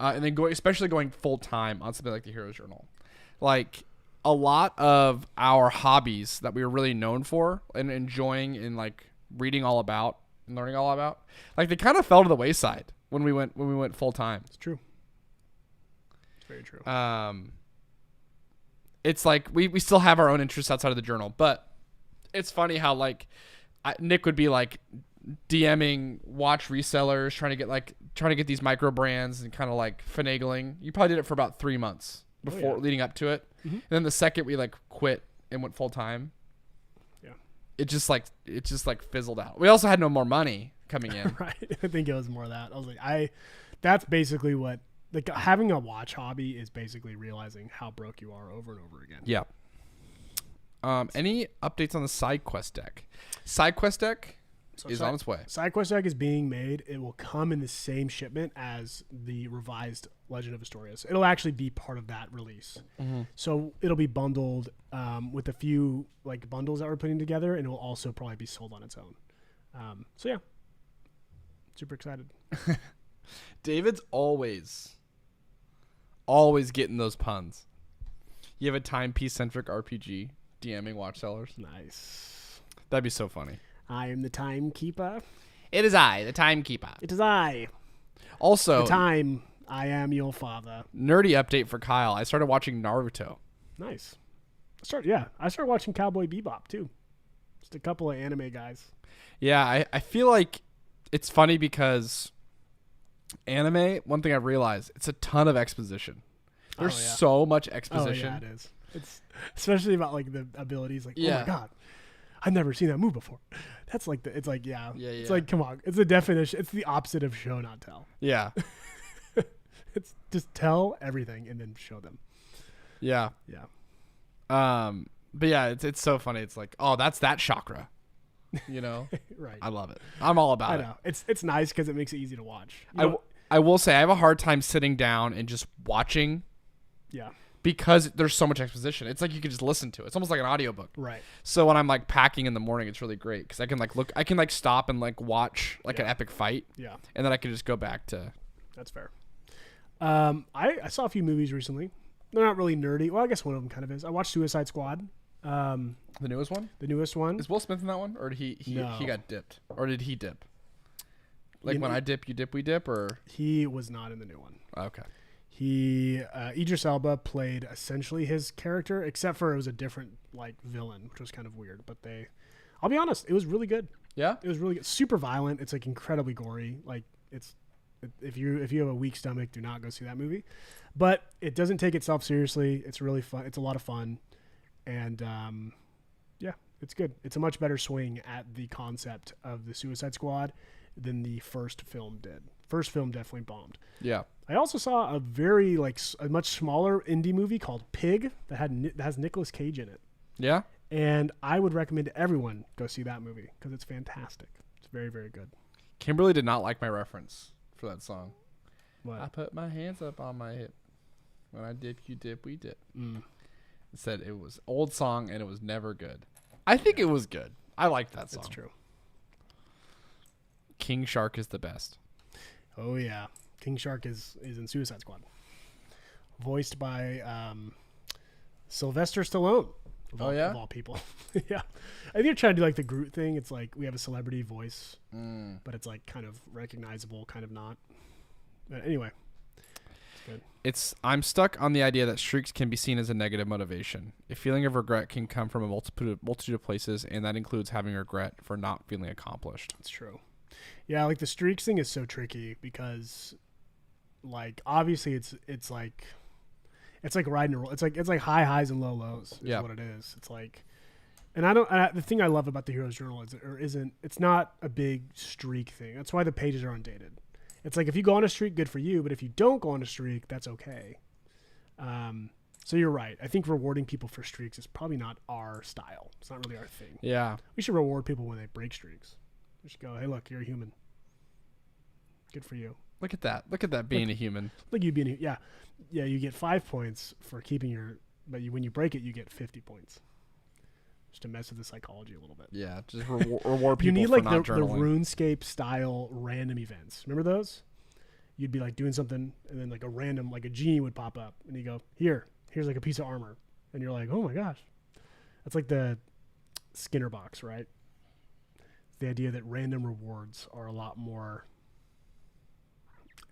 and then especially going full time on something like the Hero's Journal, like. A lot of our hobbies that we were really known for and enjoying and like reading all about and learning all about, like they kind of fell to the wayside when we went full time. It's true. It's very true. It's like we still have our own interests outside of the journal, but it's funny how like Nick would be like DMing watch resellers trying to get these micro brands and kind of like finagling. You probably did it for about 3 months before leading up to it. Mm-hmm. And then the second we like quit and went full time, it just fizzled out. We also had no more money coming in. Right. I think it was more of that. I was like, that's basically what like having a watch hobby is basically realizing how broke you are over and over again. Yeah. Any updates on the side quest deck? Side quest deck is on its way. Side quest deck is being made. It will come in the same shipment as the revised Legend of Astorius. It'll actually be part of that release. Mm-hmm. So it'll be bundled with a few like bundles that we're putting together, and it will also probably be sold on its own. So yeah, super excited. David's always getting those puns. You have a timepiece-centric RPG DMing watch sellers. Nice. That'd be so funny. I am the timekeeper. It is I, the timekeeper. It is I. Also, the time I am your father. Nerdy update for Kyle. I started watching Naruto. Nice. I started watching Cowboy Bebop too. Just a couple of anime guys. Yeah, I feel like it's funny because anime, one thing I've realized, it's a ton of exposition. There's so much exposition. Oh, yeah, it is. It's especially about like the abilities. Like, oh Yeah. my god, I've never seen that move before. That's like it's like Yeah. It's like, come on, it's the definition. It's the opposite of show not tell. Yeah. It's just tell everything and then show them. Yeah. Yeah. But yeah, it's so funny. It's like, oh, that's that chakra. You know? Right. I love it. I'm all about I it. know. It's nice because it makes it easy to watch. I will say I have a hard time sitting down and just watching. Yeah. Because there's so much exposition. It's like you could just listen to it. It's almost like an audiobook. Right. So when I'm like packing in the morning, it's really great because I can like stop and like watch like an epic fight. Yeah. And then I can just go back to. That's fair. I saw a few movies recently. They're not really nerdy. Well, I guess one of them kind of is. I watched Suicide Squad. The newest one? The newest one. Is Will Smith in that one? Or did he got dipped? Or did he dip? Like when I dip, you dip, we dip? Or he was not in the new one. Okay. Idris Elba played essentially his character, except for it was a different like villain, which was kind of weird. But I'll be honest, it was really good. Yeah? It was really good. Super violent. It's like incredibly gory. Like if you have a weak stomach, do not go see that movie. But it doesn't take itself seriously. It's really fun. It's a lot of fun. And yeah, it's good. It's a much better swing at the concept of the Suicide Squad than the first film did. First film definitely bombed. Yeah. I also saw a very a much smaller indie movie called Pig that has Nicolas Cage in it. Yeah? And I would recommend everyone go see that movie because it's fantastic. It's very, very good. Kimberly did not like my reference for that song. What? I put my hands up on my hip. When I dip, you dip, we dip. It said it was old song and it was never good. I think it was good. I liked that song. That's true. King Shark is the best. Oh yeah, King Shark is in Suicide Squad, voiced by Sylvester Stallone. Of all people. Yeah, I think they're trying to do like the Groot thing. It's like we have a celebrity voice, but it's like kind of recognizable, kind of not. But anyway, it's good. I'm stuck on the idea that streaks can be seen as a negative motivation. A feeling of regret can come from a multitude of places, and that includes having regret for not feeling accomplished. It's true. Yeah, like the streaks thing is so tricky because, like, obviously it's like riding a roll. It's like high highs and low lows. Is what it is. It's like, and the thing I love about the Heroes Journal it's not a big streak thing. That's why the pages are undated. It's like if you go on a streak, good for you. But if you don't go on a streak, that's okay. So you're right. I think rewarding people for streaks is probably not our style. It's not really our thing. Yeah, we should reward people when they break streaks. We should go, hey, look, you're a human. Good for you. Look at that. Look at that being a human. Look, you being yeah. You get 5 points for keeping but when you break it, you get 50 points. Just to mess with the psychology a little bit. Yeah, just reward people. You need for like not the RuneScape style random events. Remember those? You'd be like doing something, and then like a genie would pop up, and you go, here's like a piece of armor, and you're like, oh my gosh, that's like the Skinner box, right? The idea that random rewards are a lot more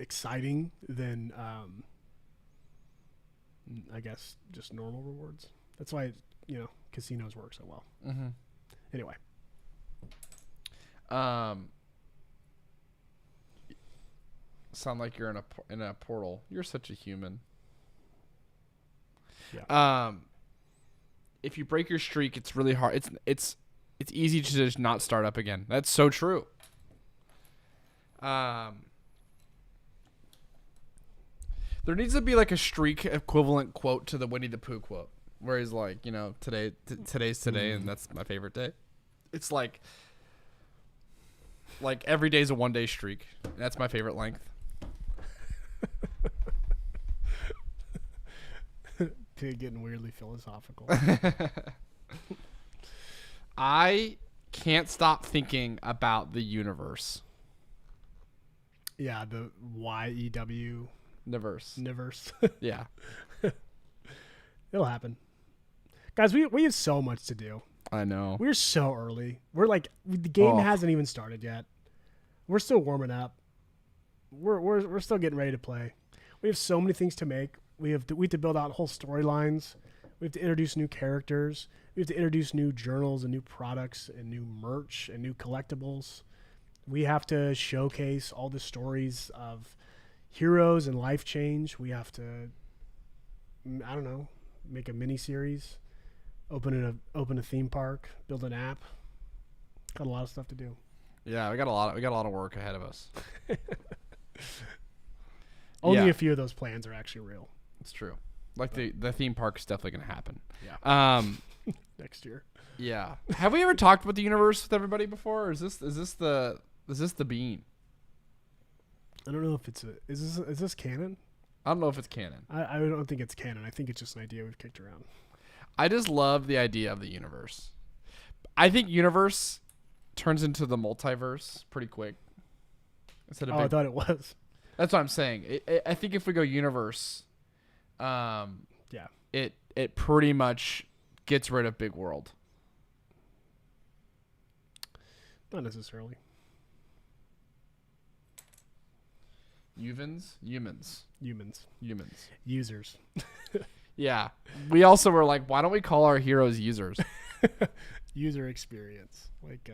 exciting than I guess just normal rewards. That's why casinos work so well. Mm-hmm. Anyway, sound like you're in a portal. You're such a human. Yeah. If you break your streak, it's really hard. It's easy to just not start up again. That's so true. There needs to be like a streak equivalent quote to the Winnie the Pooh quote, where he's like, today's today, and that's my favorite day. It's like every day's a 1 day streak. That's my favorite length. Getting weirdly philosophical. I can't stop thinking about the universe. Yeah, the YEW. Niverse. Yeah. It'll happen. Guys, we have so much to do. I know. We're so early. We're like, the game hasn't even started yet. We're still warming up. We're still getting ready to play. We have so many things to make. We have to build out whole storylines. We have to introduce new characters. We have to introduce new journals and new products and new merch and new collectibles. We have to showcase all the stories of heroes and life change. We have to, I don't know, make a mini series, open a theme park, build an app. Got a lot of stuff to do. Yeah, we got a lot of work ahead of us. Only Yeah. a few of those plans are actually real. It's true. Like the theme park is definitely gonna happen. Yeah. Next year. Yeah. Have we ever talked about the universe with everybody before? Or is this the bean? I don't know if is this canon? I don't know if it's canon. I don't think it's canon. I think it's just an idea we've kicked around. I just love the idea of the universe. I think universe turns into the multiverse pretty quick. Instead of I thought it was. That's what I'm saying. I think if we go universe, Yeah. it pretty much gets rid of big world. Not necessarily. Humans. Users. Yeah. We also were like, why don't we call our heroes users? User experience. Like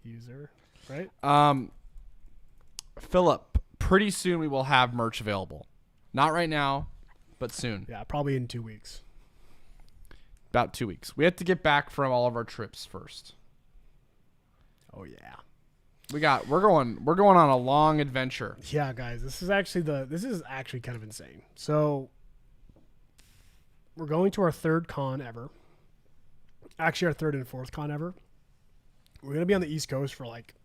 user, right? Philip, pretty soon we will have merch available. Not right now, but soon. Yeah, probably in 2 weeks. About 2 weeks. We have to get back from all of our trips first. Oh yeah. We're going on a long adventure. Yeah, guys, this is actually kind of insane. So we're going to our third con ever. Actually, our third and fourth con ever. We're gonna be on the East Coast for like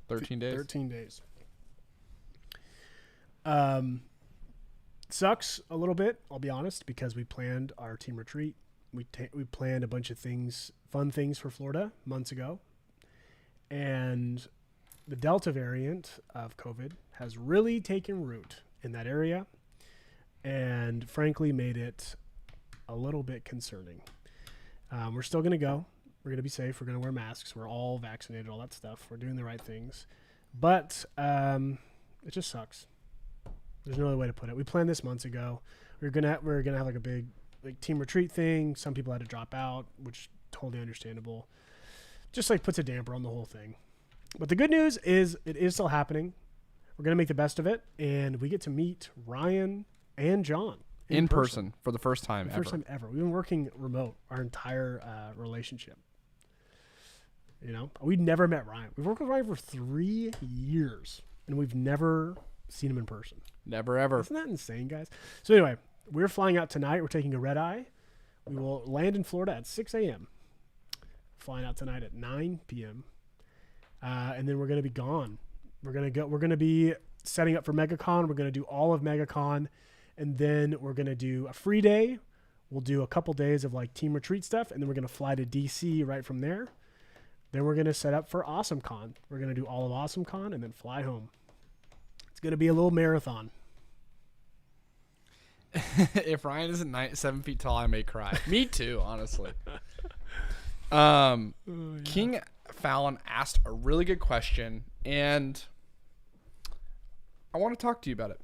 13 days. 13 days. Sucks a little bit, I'll be honest, because we planned our team retreat. We planned a bunch of things, fun things for Florida months ago, and the Delta variant of COVID has really taken root in that area, and frankly made it a little bit concerning. We're still going to go. We're going to be safe. We're going to wear masks. We're all vaccinated, all that stuff. We're doing the right things. But it just sucks. There's no other way to put it. We planned this months ago. We're gonna have like a big team retreat thing. Some people had to drop out, which totally understandable. Just like puts a damper on the whole thing. But the good news is it is still happening. We're gonna make the best of it, and we get to meet Ryan and John In person for the first time ever. First time ever. We've been working remote our entire relationship. You know, we've never met Ryan. We've worked with Ryan for 3 years, and we've never seen him in person. Never ever. Isn't that insane, guys? So anyway, we're flying out tonight. We're taking a red eye. We will land in Florida at 6 a.m. Flying out tonight at 9 p.m. And then we're going to be gone. We're going to be setting up for MegaCon. We're going to do all of MegaCon. And then we're going to do a free day. We'll do a couple days of like team retreat stuff. And then we're going to fly to DC right from there. Then we're going to set up for AwesomeCon. We're going to do all of AwesomeCon and then fly home. It's going to be a little marathon. If Ryan isn't 7 feet tall, I may cry. Me too, honestly. Yeah. King Fallon asked a really good question, and I want to talk to you about it.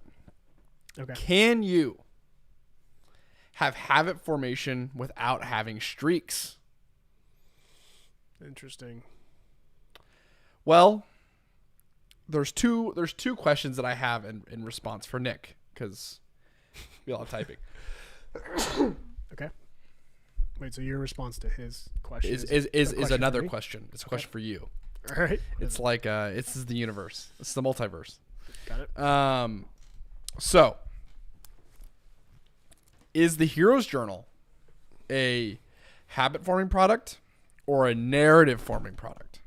Okay. Can you have habit formation without having streaks? Interesting. Well, there's two questions that I have in response for Nick, because we all have typing. Okay. Wait, so your response to his question is another question. It's a question for you. All right. It's like this is the universe. This is the multiverse. Got it. So is the Hero's Journal a habit forming product or a narrative forming product?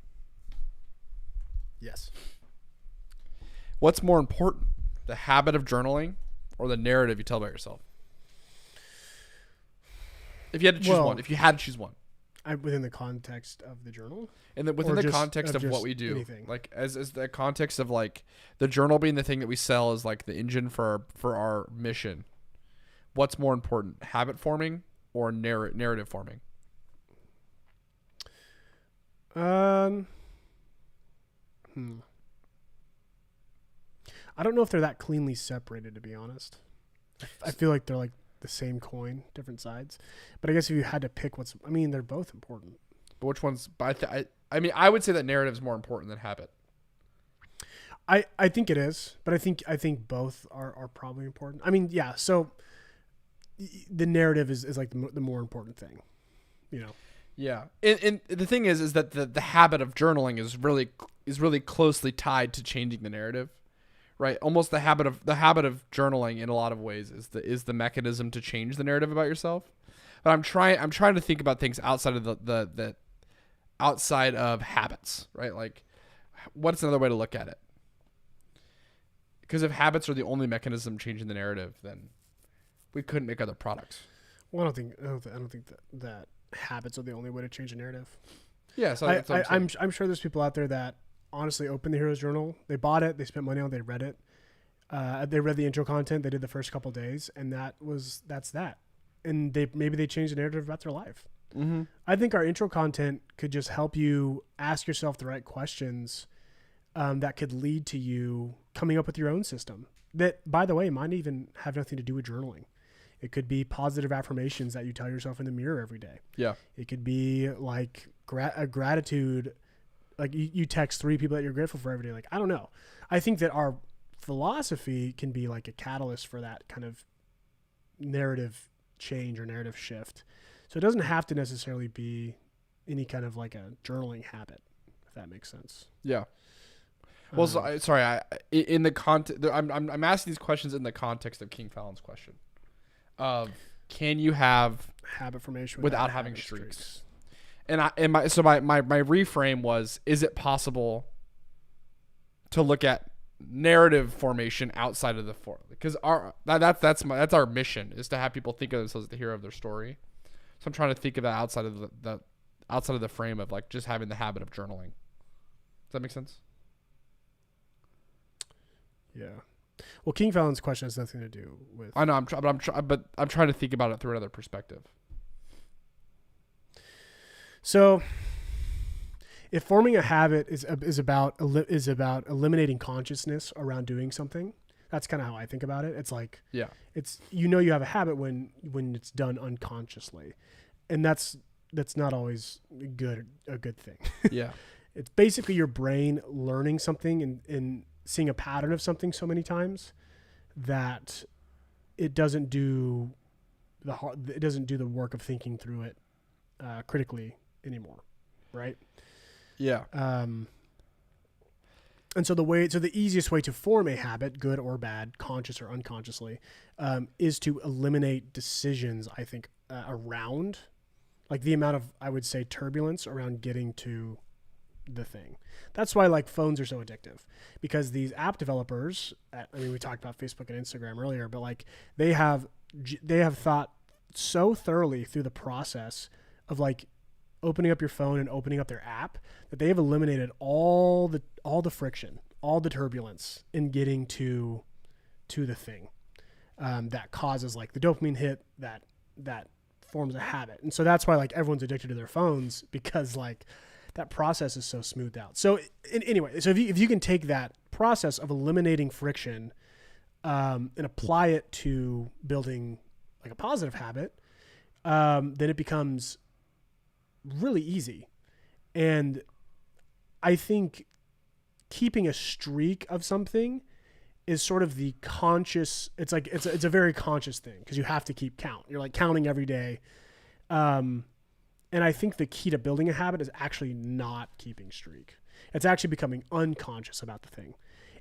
Yes. What's more important, the habit of journaling or the narrative you tell about yourself? If you had to choose one, Within the context of the journal, and within the context of what we do, anything. like as the context of like the journal being the thing that we sell is like the engine for our mission. What's more important, habit forming or narrative forming? I don't know if they're that cleanly separated, to be honest. I feel like they're like the same coin, different sides. But I guess if you had to pick they're both important. But which one's? But I mean, I would say that narrative is more important than habit. I think it is, but I think both are probably important. I mean, yeah. So the narrative is like the more important thing, you know. Yeah, and the thing is that the habit of journaling is really closely tied to changing the narrative, right? Almost the habit of journaling in a lot of ways is the mechanism to change the narrative about yourself. But I'm trying to think about things outside of the outside of habits, right? Like, what's another way to look at it? Because if habits are the only mechanism changing the narrative, then we couldn't make other products. Well, I don't think that habits are the only way to change a narrative. Yeah, so I'm sure there's people out there that honestly open the Hero's Journal. They bought it, they spent money on it, they read it. They read the intro content, they did the first couple days, and that's that. And maybe they changed the narrative about their life. Mm-hmm. I think our intro content could just help you ask yourself the right questions that could lead to you coming up with your own system. That, by the way, might even have nothing to do with journaling. It could be positive affirmations that you tell yourself in the mirror every day. Yeah. It could be like a gratitude, like you text 3 people that you're grateful for every day. Like, I don't know. I think that our philosophy can be like a catalyst for that kind of narrative change or narrative shift. So it doesn't have to necessarily be any kind of like a journaling habit, if that makes sense. Yeah. Well, sorry. In the context, I'm asking these questions in the context of King Fallon's question. Can you have habit formation without having streaks? And my reframe was: is it possible to look at narrative formation outside of the form? Because that's our mission, is to have people think of themselves as the hero of their story. So I'm trying to think of that outside of the frame of like just having the habit of journaling. Does that make sense? Yeah. Well, King Fallon's question has nothing to do with. I know. I'm trying to think about it through another perspective. So, if forming a habit is about eliminating consciousness around doing something, that's kind of how I think about it. It's like, yeah, it's you have a habit when it's done unconsciously, and that's not always a good thing. Yeah, it's basically your brain learning something and seeing a pattern of something so many times that it doesn't do the work of thinking through it critically anymore, right? Yeah. And so the easiest way to form a habit, good or bad, conscious or unconsciously, is to eliminate decisions, I think, around like the amount of, I would say, turbulence around getting to the thing. That's why like phones are so addictive, because these app developers, we talked about Facebook and Instagram earlier, but like they have thought so thoroughly through the process of like opening up your phone and opening up their app that they have eliminated all the friction, all the turbulence in getting to the thing that causes like the dopamine hit that forms a habit. And so that's why like everyone's addicted to their phones, because like that process is so smoothed out. So anyway, so if you can take that process of eliminating friction and apply it to building like a positive habit, then it becomes really easy. And I think keeping a streak of something is sort of the conscious, it's a very conscious thing, because you have to keep count. You're like counting every day. And I think the key to building a habit is actually not keeping streak. It's actually becoming unconscious about the thing.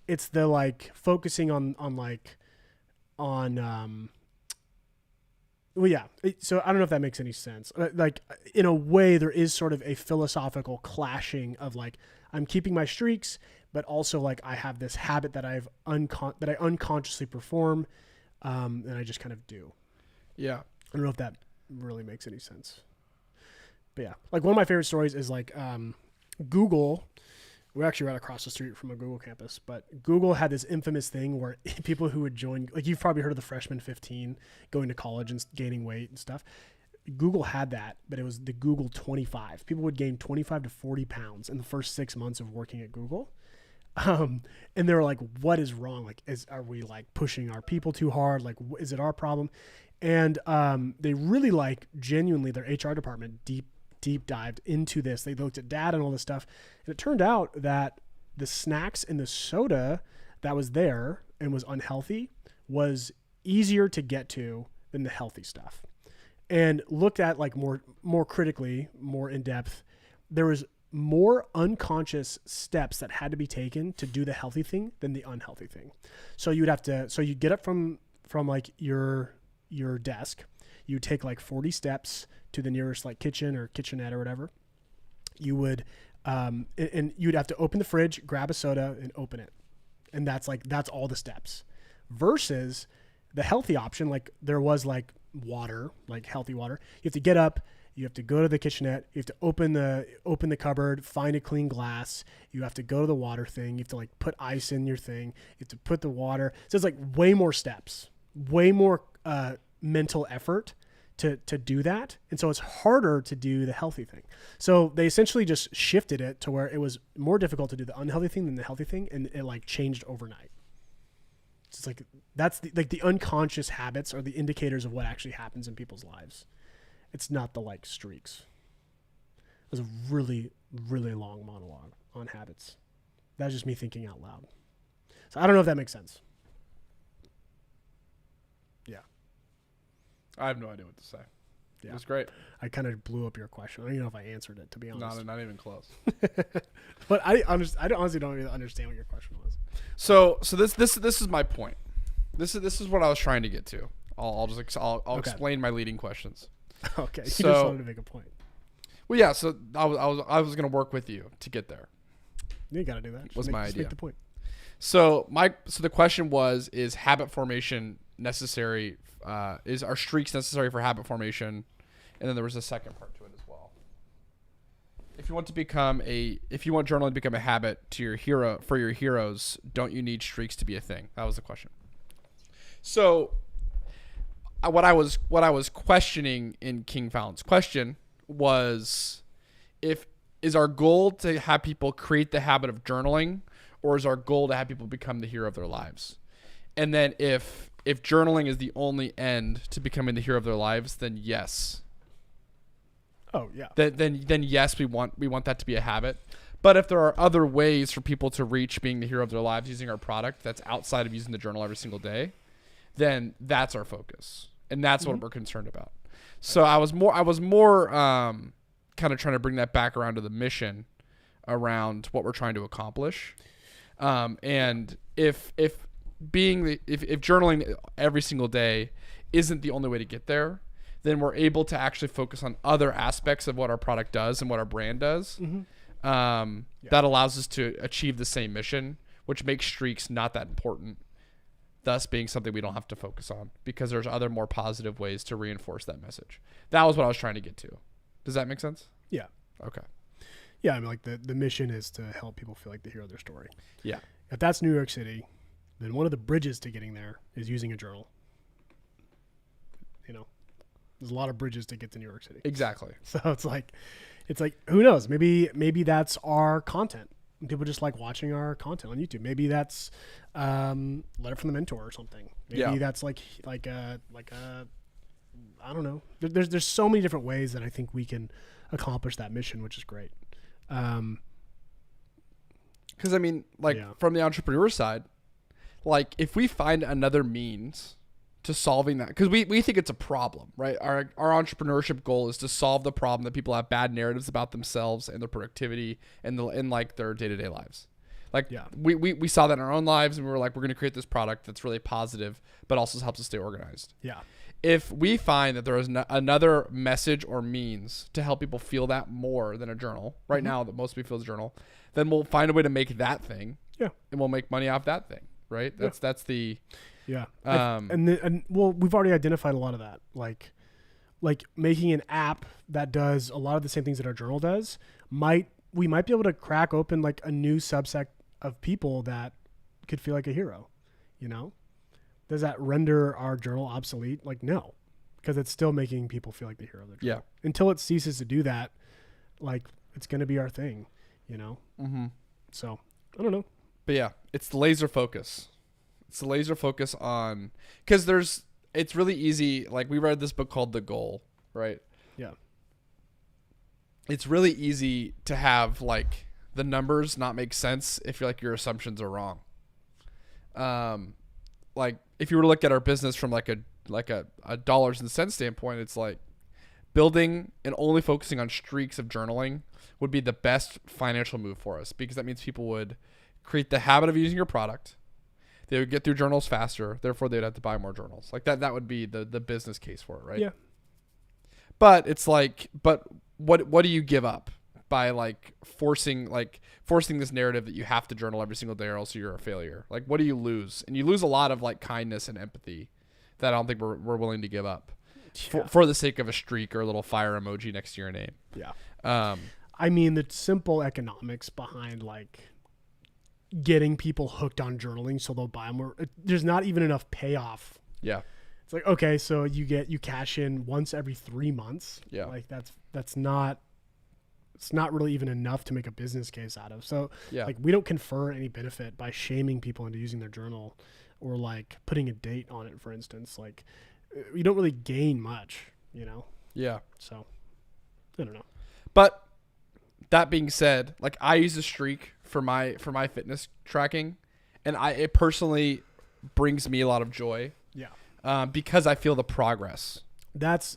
It's the like focusing on. Well, yeah. So I don't know if that makes any sense. Like in a way, there is sort of a philosophical clashing of like, I'm keeping my streaks, but also like I have this habit that I unconsciously perform, and I just kind of do. Yeah. I don't know if that really makes any sense. But yeah, like one of my favorite stories is like Google. We're actually right across the street from a Google campus, but Google had this infamous thing where people who would join, like you've probably heard of the freshman 15 going to college and gaining weight and stuff. Google had that, but it was the Google 25. People would gain 25 to 40 pounds in the first 6 months of working at Google. And they were like, what is wrong? Like, are we like pushing our people too hard? Like, is it our problem? And they really like genuinely their HR department deep dived into this. They looked at data and all this stuff. And it turned out that the snacks and the soda that was there and was unhealthy was easier to get to than the healthy stuff. And looked at like more critically, more in depth, there was more unconscious steps that had to be taken to do the healthy thing than the unhealthy thing. So you'd get up from like your desk, you take like 40 steps to the nearest like kitchen or kitchenette or whatever. You would, and you'd have to open the fridge, grab a soda and open it. And that's all the steps versus the healthy option. Like there was like water, like healthy water. You have to get up, you have to go to the kitchenette, you have to open the cupboard, find a clean glass. You have to go to the water thing. You have to like put ice in your thing. You have to put the water. So it's like way more steps, way more mental effort to do that. And so it's harder to do the healthy thing. So they essentially just shifted it to where it was more difficult to do the unhealthy thing than the healthy thing. And it like changed overnight. So it's like, that's the unconscious habits are the indicators of what actually happens in people's lives. It's not the like streaks. It was a really, really long monologue on habits. That's just me thinking out loud. So I don't know if that makes sense. Yeah. I have no idea what to say. Yeah. It was great. I kind of blew up your question. I don't even know if I answered it, to be honest. Not even close. But I honestly don't really understand what your question was. So this is my point. This is what I was trying to get to. I'll Okay. explain my leading questions. Okay. You So- just wanted to make a point. Well, yeah. So I was going to work with you to get there. You got to do that. Was my just idea. Make the point. So the question was, is habit formation necessary? Is our streaks necessary for habit formation? And then there was a second part to it as well. If you want journaling to become a habit for your heroes, don't you need streaks to be a thing? That was the question. So what I was questioning in King Fallon's question was, is our goal to have people create the habit of journaling, or is our goal to have people become the hero of their lives? And then if journaling is the only end to becoming the hero of their lives, then yes. Oh yeah. Then yes, we want that to be a habit. But if there are other ways for people to reach being the hero of their lives using our product that's outside of using the journal every single day, then that's our focus, and that's what we're concerned about. So I was more kind of trying to bring that back around to the mission around what we're trying to accomplish. And if journaling every single day isn't the only way to get there, then we're able to actually focus on other aspects of what our product does and what our brand does. That allows us to achieve the same mission, which makes streaks not that important, thus being something we don't have to focus on because there's other more positive ways to reinforce that message. That was what I was trying to get to. Does that make sense? Yeah. Okay. Yeah, I mean, like the mission is to help people feel like the hero of their story. Yeah. If that's New York City, then one of the bridges to getting there is using a journal. You know, there's a lot of bridges to get to New York City. Exactly. So it's like, who knows? Maybe that's our content. People just like watching our content on YouTube. Maybe that's Letter from the Mentor or something. Maybe that's like a I don't know. There's so many different ways that I think we can accomplish that mission, which is great. Because I mean, like from the entrepreneur side, like if we find another means to solving that, because we think it's a problem, right? Our entrepreneurship goal is to solve the problem that people have bad narratives about themselves and their productivity and in like their day-to-day lives. Like we saw that in our own lives, and we were like, we're going to create this product that's really positive, but also helps us stay organized. Yeah. If we find that there is another message or means to help people feel that more than a journal, right now that most people feel is a journal, then we'll find a way to make that thing. Yeah. And we'll make money off that thing, right? That's the... Yeah. Well, we've already identified a lot of that. Like making an app that does a lot of the same things that our journal does, we might be able to crack open like a new subsect of people that could feel like a hero, you know? Does that render our journal obsolete? Like, no, because it's still making people feel like the hero of their journal. Yeah. Until it ceases to do that, like it's going to be our thing, you know? Mm-hmm. So I don't know. But yeah, it's the laser focus. It's the laser focus on, because it's really easy. Like, we read this book called The Goal, right? Yeah. It's really easy to have like the numbers not make sense if you're like your assumptions are wrong. Like if you were to look at our business from like a dollars and cents standpoint, it's like building and only focusing on streaks of journaling would be the best financial move for us, because that means people would create the habit of using your product. They would get through journals faster. Therefore, they'd have to buy more journals. Like that would be the business case for it, right? Yeah. But it's like, what do you give up by like forcing this narrative that you have to journal every single day or else you're a failure? Like, what do you lose? And you lose a lot of like kindness and empathy that I don't think we're willing to give up for the sake of a streak or a little fire emoji next to your name. Yeah. I mean, the simple economics behind like getting people hooked on journaling so they'll buy more. There's not even enough payoff. Yeah. It's like, okay, so you cash in once every 3 months. Yeah. Like it's not really even enough to make a business case out of. So like we don't confer any benefit by shaming people into using their journal or like putting a date on it, for instance. Like you don't really gain much, you know? Yeah. So I don't know. But that being said, like I use a streak for my fitness tracking, and it personally brings me a lot of joy. Yeah. Because I feel the progress. That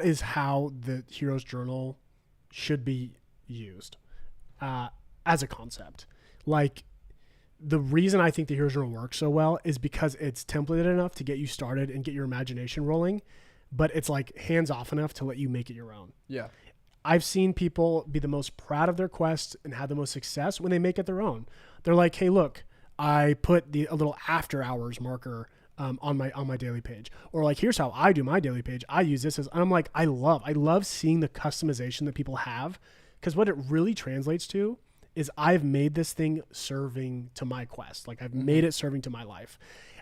is how the Hero's Journal should be used as a concept. Like the reason I think the Hero's Journal works so well is because it's templated enough to get you started and get your imagination rolling, but it's like hands off enough to let you make it your own. Yeah. I've seen people be the most proud of their quest and have the most success when they make it their own. They're like, hey, look, I put a little after hours marker on my daily page, or like, here's how I do my daily page. I use this and I'm like, I love seeing the customization that people have, because what it really translates to is I've made this thing serving to my quest. Like I've made it serving to my life.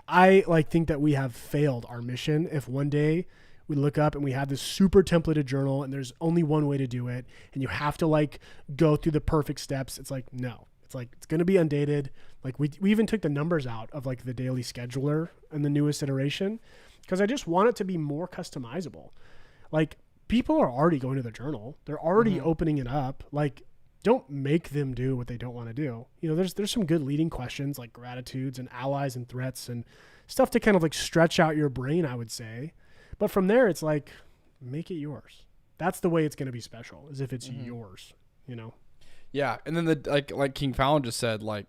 I like think that we have failed our mission if one day we look up and we have this super templated journal and there's only one way to do it and you have to like go through the perfect steps. It's like, no, it's like, it's going to be undated. Like we even took the numbers out of like the daily scheduler in the newest iteration, because I just want it to be more customizable. Like people are already going to the journal. They're already opening it up. Like don't make them do what they don't want to do. You know, there's some good leading questions like gratitudes and allies and threats and stuff to kind of like stretch out your brain, I would say. But from there, it's like, make it yours. That's the way it's going to be special, is if it's yours, you know? Yeah. And then like King Fallon just said, like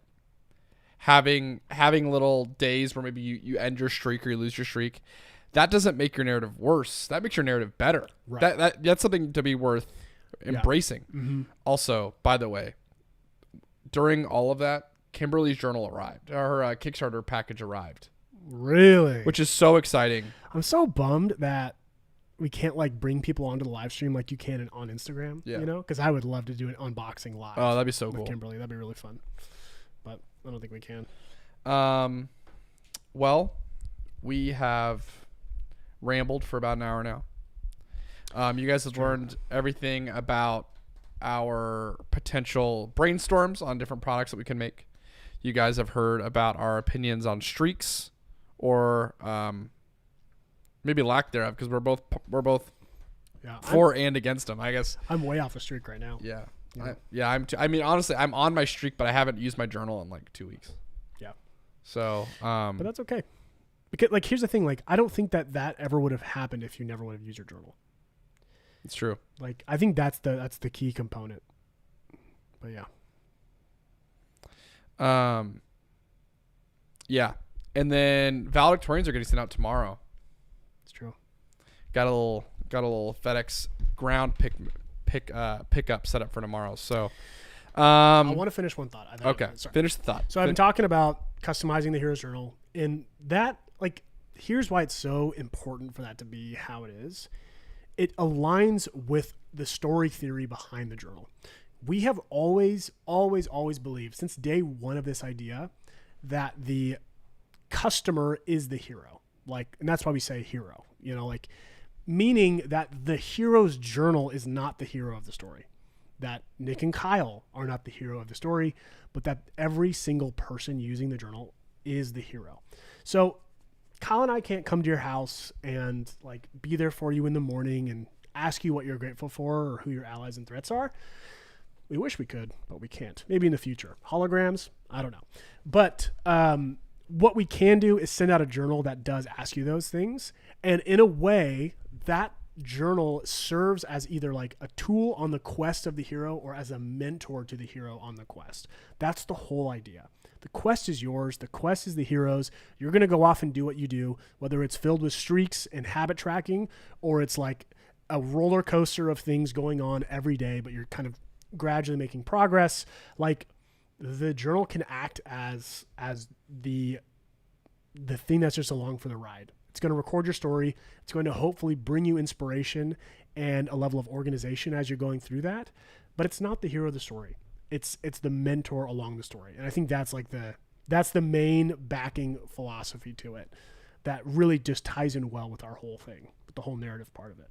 having little days where maybe you end your streak or you lose your streak, that doesn't make your narrative worse. That makes your narrative better. Right. That's something to be worth embracing. Mm-hmm. Also, by the way, during all of that, Kimberly's journal arrived. Her Kickstarter package arrived. Really? Which is so exciting. I'm so bummed that we can't like bring people onto the live stream like you can on Instagram, you know? Because I would love to do an unboxing live. Oh, that'd be so cool. Kimberly, that'd be really fun. But I don't think we can. Well, we have rambled for about an hour now. You guys have learned everything about our potential brainstorms on different products that we can make. You guys have heard about our opinions on streaks, or maybe lack thereof, because we're both for and against them, I guess. I'm way off the streak right now. Yeah. I mean, honestly, I'm on my streak, but I haven't used my journal in like 2 weeks. Yeah. So, but that's okay. Because like, here's the thing. Like, I don't think that ever would have happened if you never would have used your journal. It's true. Like, I think that's the key component. But yeah. Yeah. And then valedictorians are getting sent out tomorrow. It's true. Got a little FedEx ground pickup set up for tomorrow. So, I want to finish one thought. Okay. Finish the thought. So I've been talking about customizing the Hero's Journal, and that, like, here's why it's so important for that to be how it is. It aligns with the story theory behind the journal. We have always believed since day one of this idea that the customer is the hero. Like, and that's why we say hero, you know, like meaning that the hero's journal is not the hero of the story. that Nick and Kyle are not the hero of the story, but that every single person using the journal is the hero. So Kyle and I can't come to your house and like be there for you in the morning and ask you what you're grateful for or who your allies and threats are. We wish we could, but we can't. Maybe in the future. Holograms? I don't know. But what we can do is send out a journal that does ask you those things. And in a way, that journal serves as either like a tool on the quest of the hero or as a mentor to the hero on the quest. That's the whole idea. The quest is yours. The quest is the hero's. You're going to go off and do what you do, whether it's filled with streaks and habit tracking, or it's like a roller coaster of things going on every day, but you're kind of gradually making progress. Like the journal can act as the thing that's just along for the ride. It's going to record your story. It's going to hopefully bring you inspiration and a level of organization as you're going through that. But it's not the hero of the story. It's the mentor along the story. And I think that's like that's the main backing philosophy to it that really just ties in well with our whole thing, with the whole narrative part of it.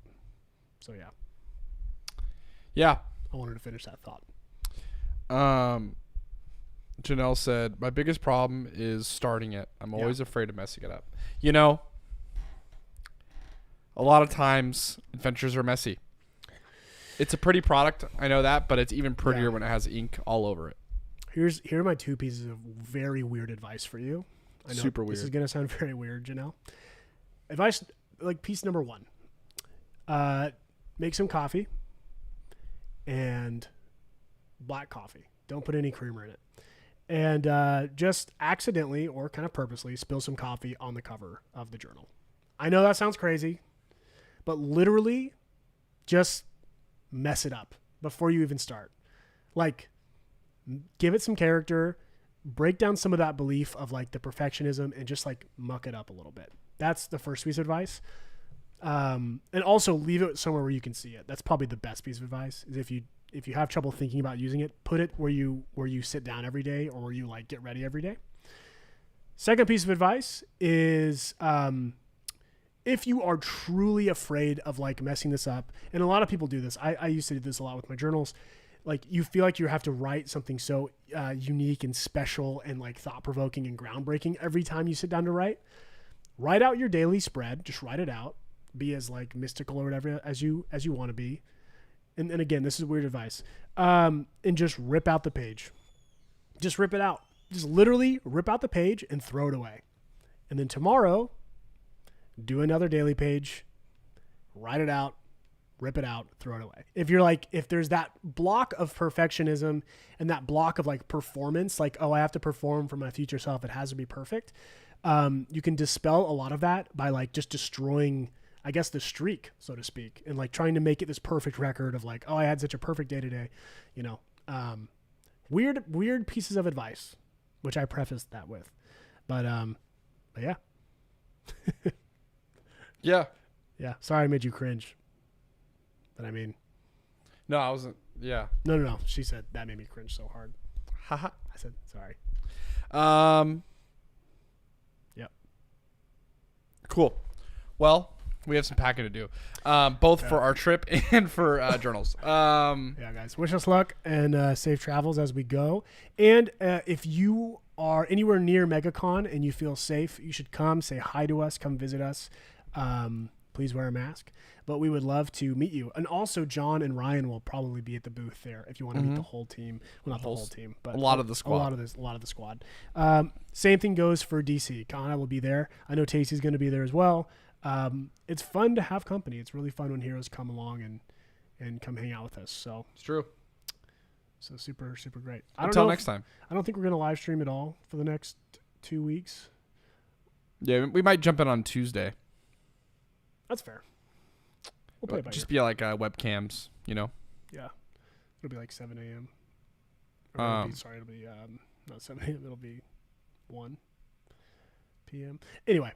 So yeah. Yeah. I wanted to finish that thought. Janelle said, my biggest problem is starting it. I'm always afraid of messing it up. You know, a lot of times adventures are messy. It's a pretty product, I know that, but it's even prettier when it has ink all over it. Here are my 2 pieces of very weird advice for you. I know Super weird. This is going to sound very weird, Janelle. Advice, like piece number 1. Make some coffee and black coffee. Don't put any creamer in it. And just accidentally or kind of purposely spill some coffee on the cover of the journal. I know that sounds crazy, but literally just mess it up before you even start. Like, give it some character, break down some of that belief of like the perfectionism and just like muck it up a little bit. That's the first piece of advice. And also leave it somewhere where you can see it. That's probably the best piece of advice is if you have trouble thinking about using it, put it where you sit down every day or where you like get ready every day. Second piece of advice is, if you are truly afraid of like messing this up, and a lot of people do this, I used to do this a lot with my journals. Like you feel like you have to write something so unique and special and like thought-provoking and groundbreaking every time you sit down to write. Write out your daily spread. Just write it out. Be as like mystical or whatever as you want to be. And again, this is weird advice. And just rip out the page. Just rip it out. Just literally rip out the page and throw it away. And then tomorrow, do another daily page, write it out, rip it out, throw it away. If there's that block of perfectionism and that block of like performance, like, oh, I have to perform for my future self, it has to be perfect. You can dispel a lot of that by like just destroying, I guess, the streak, so to speak, and like trying to make it this perfect record of like, oh, I had such a perfect day today, you know. Weird pieces of advice, which I prefaced that with, but yeah. Yeah. Sorry I made you cringe, but I mean, no, I wasn't. Yeah. No. She said that made me cringe so hard. Haha. I said sorry. Yep. Cool. Well, we have some packing to do, both for our trip and for journals. Yeah, guys, wish us luck and safe travels as we go. And if you are anywhere near MegaCon and you feel safe, you should come say hi to us, come visit us. Please wear a mask, but we would love to meet you. And also John and Ryan will probably be at the booth there if you want to meet the whole team. Well, not the whole team, but a lot of the squad. A lot of the squad. Same thing goes for DC. Kana will be there. I know Tacey's going to be there as well. It's fun to have company. It's really fun when heroes come along and come hang out with us. So it's true. So super, super great. Until next time. I don't think we're going to live stream at all for the next 2 weeks. Yeah, we might jump in on Tuesday. That's fair. We'll play it by just be like webcams, you know? Yeah. It'll be like 7 a.m. It'll be not 7 a.m. It'll be 1 p.m. Anyway,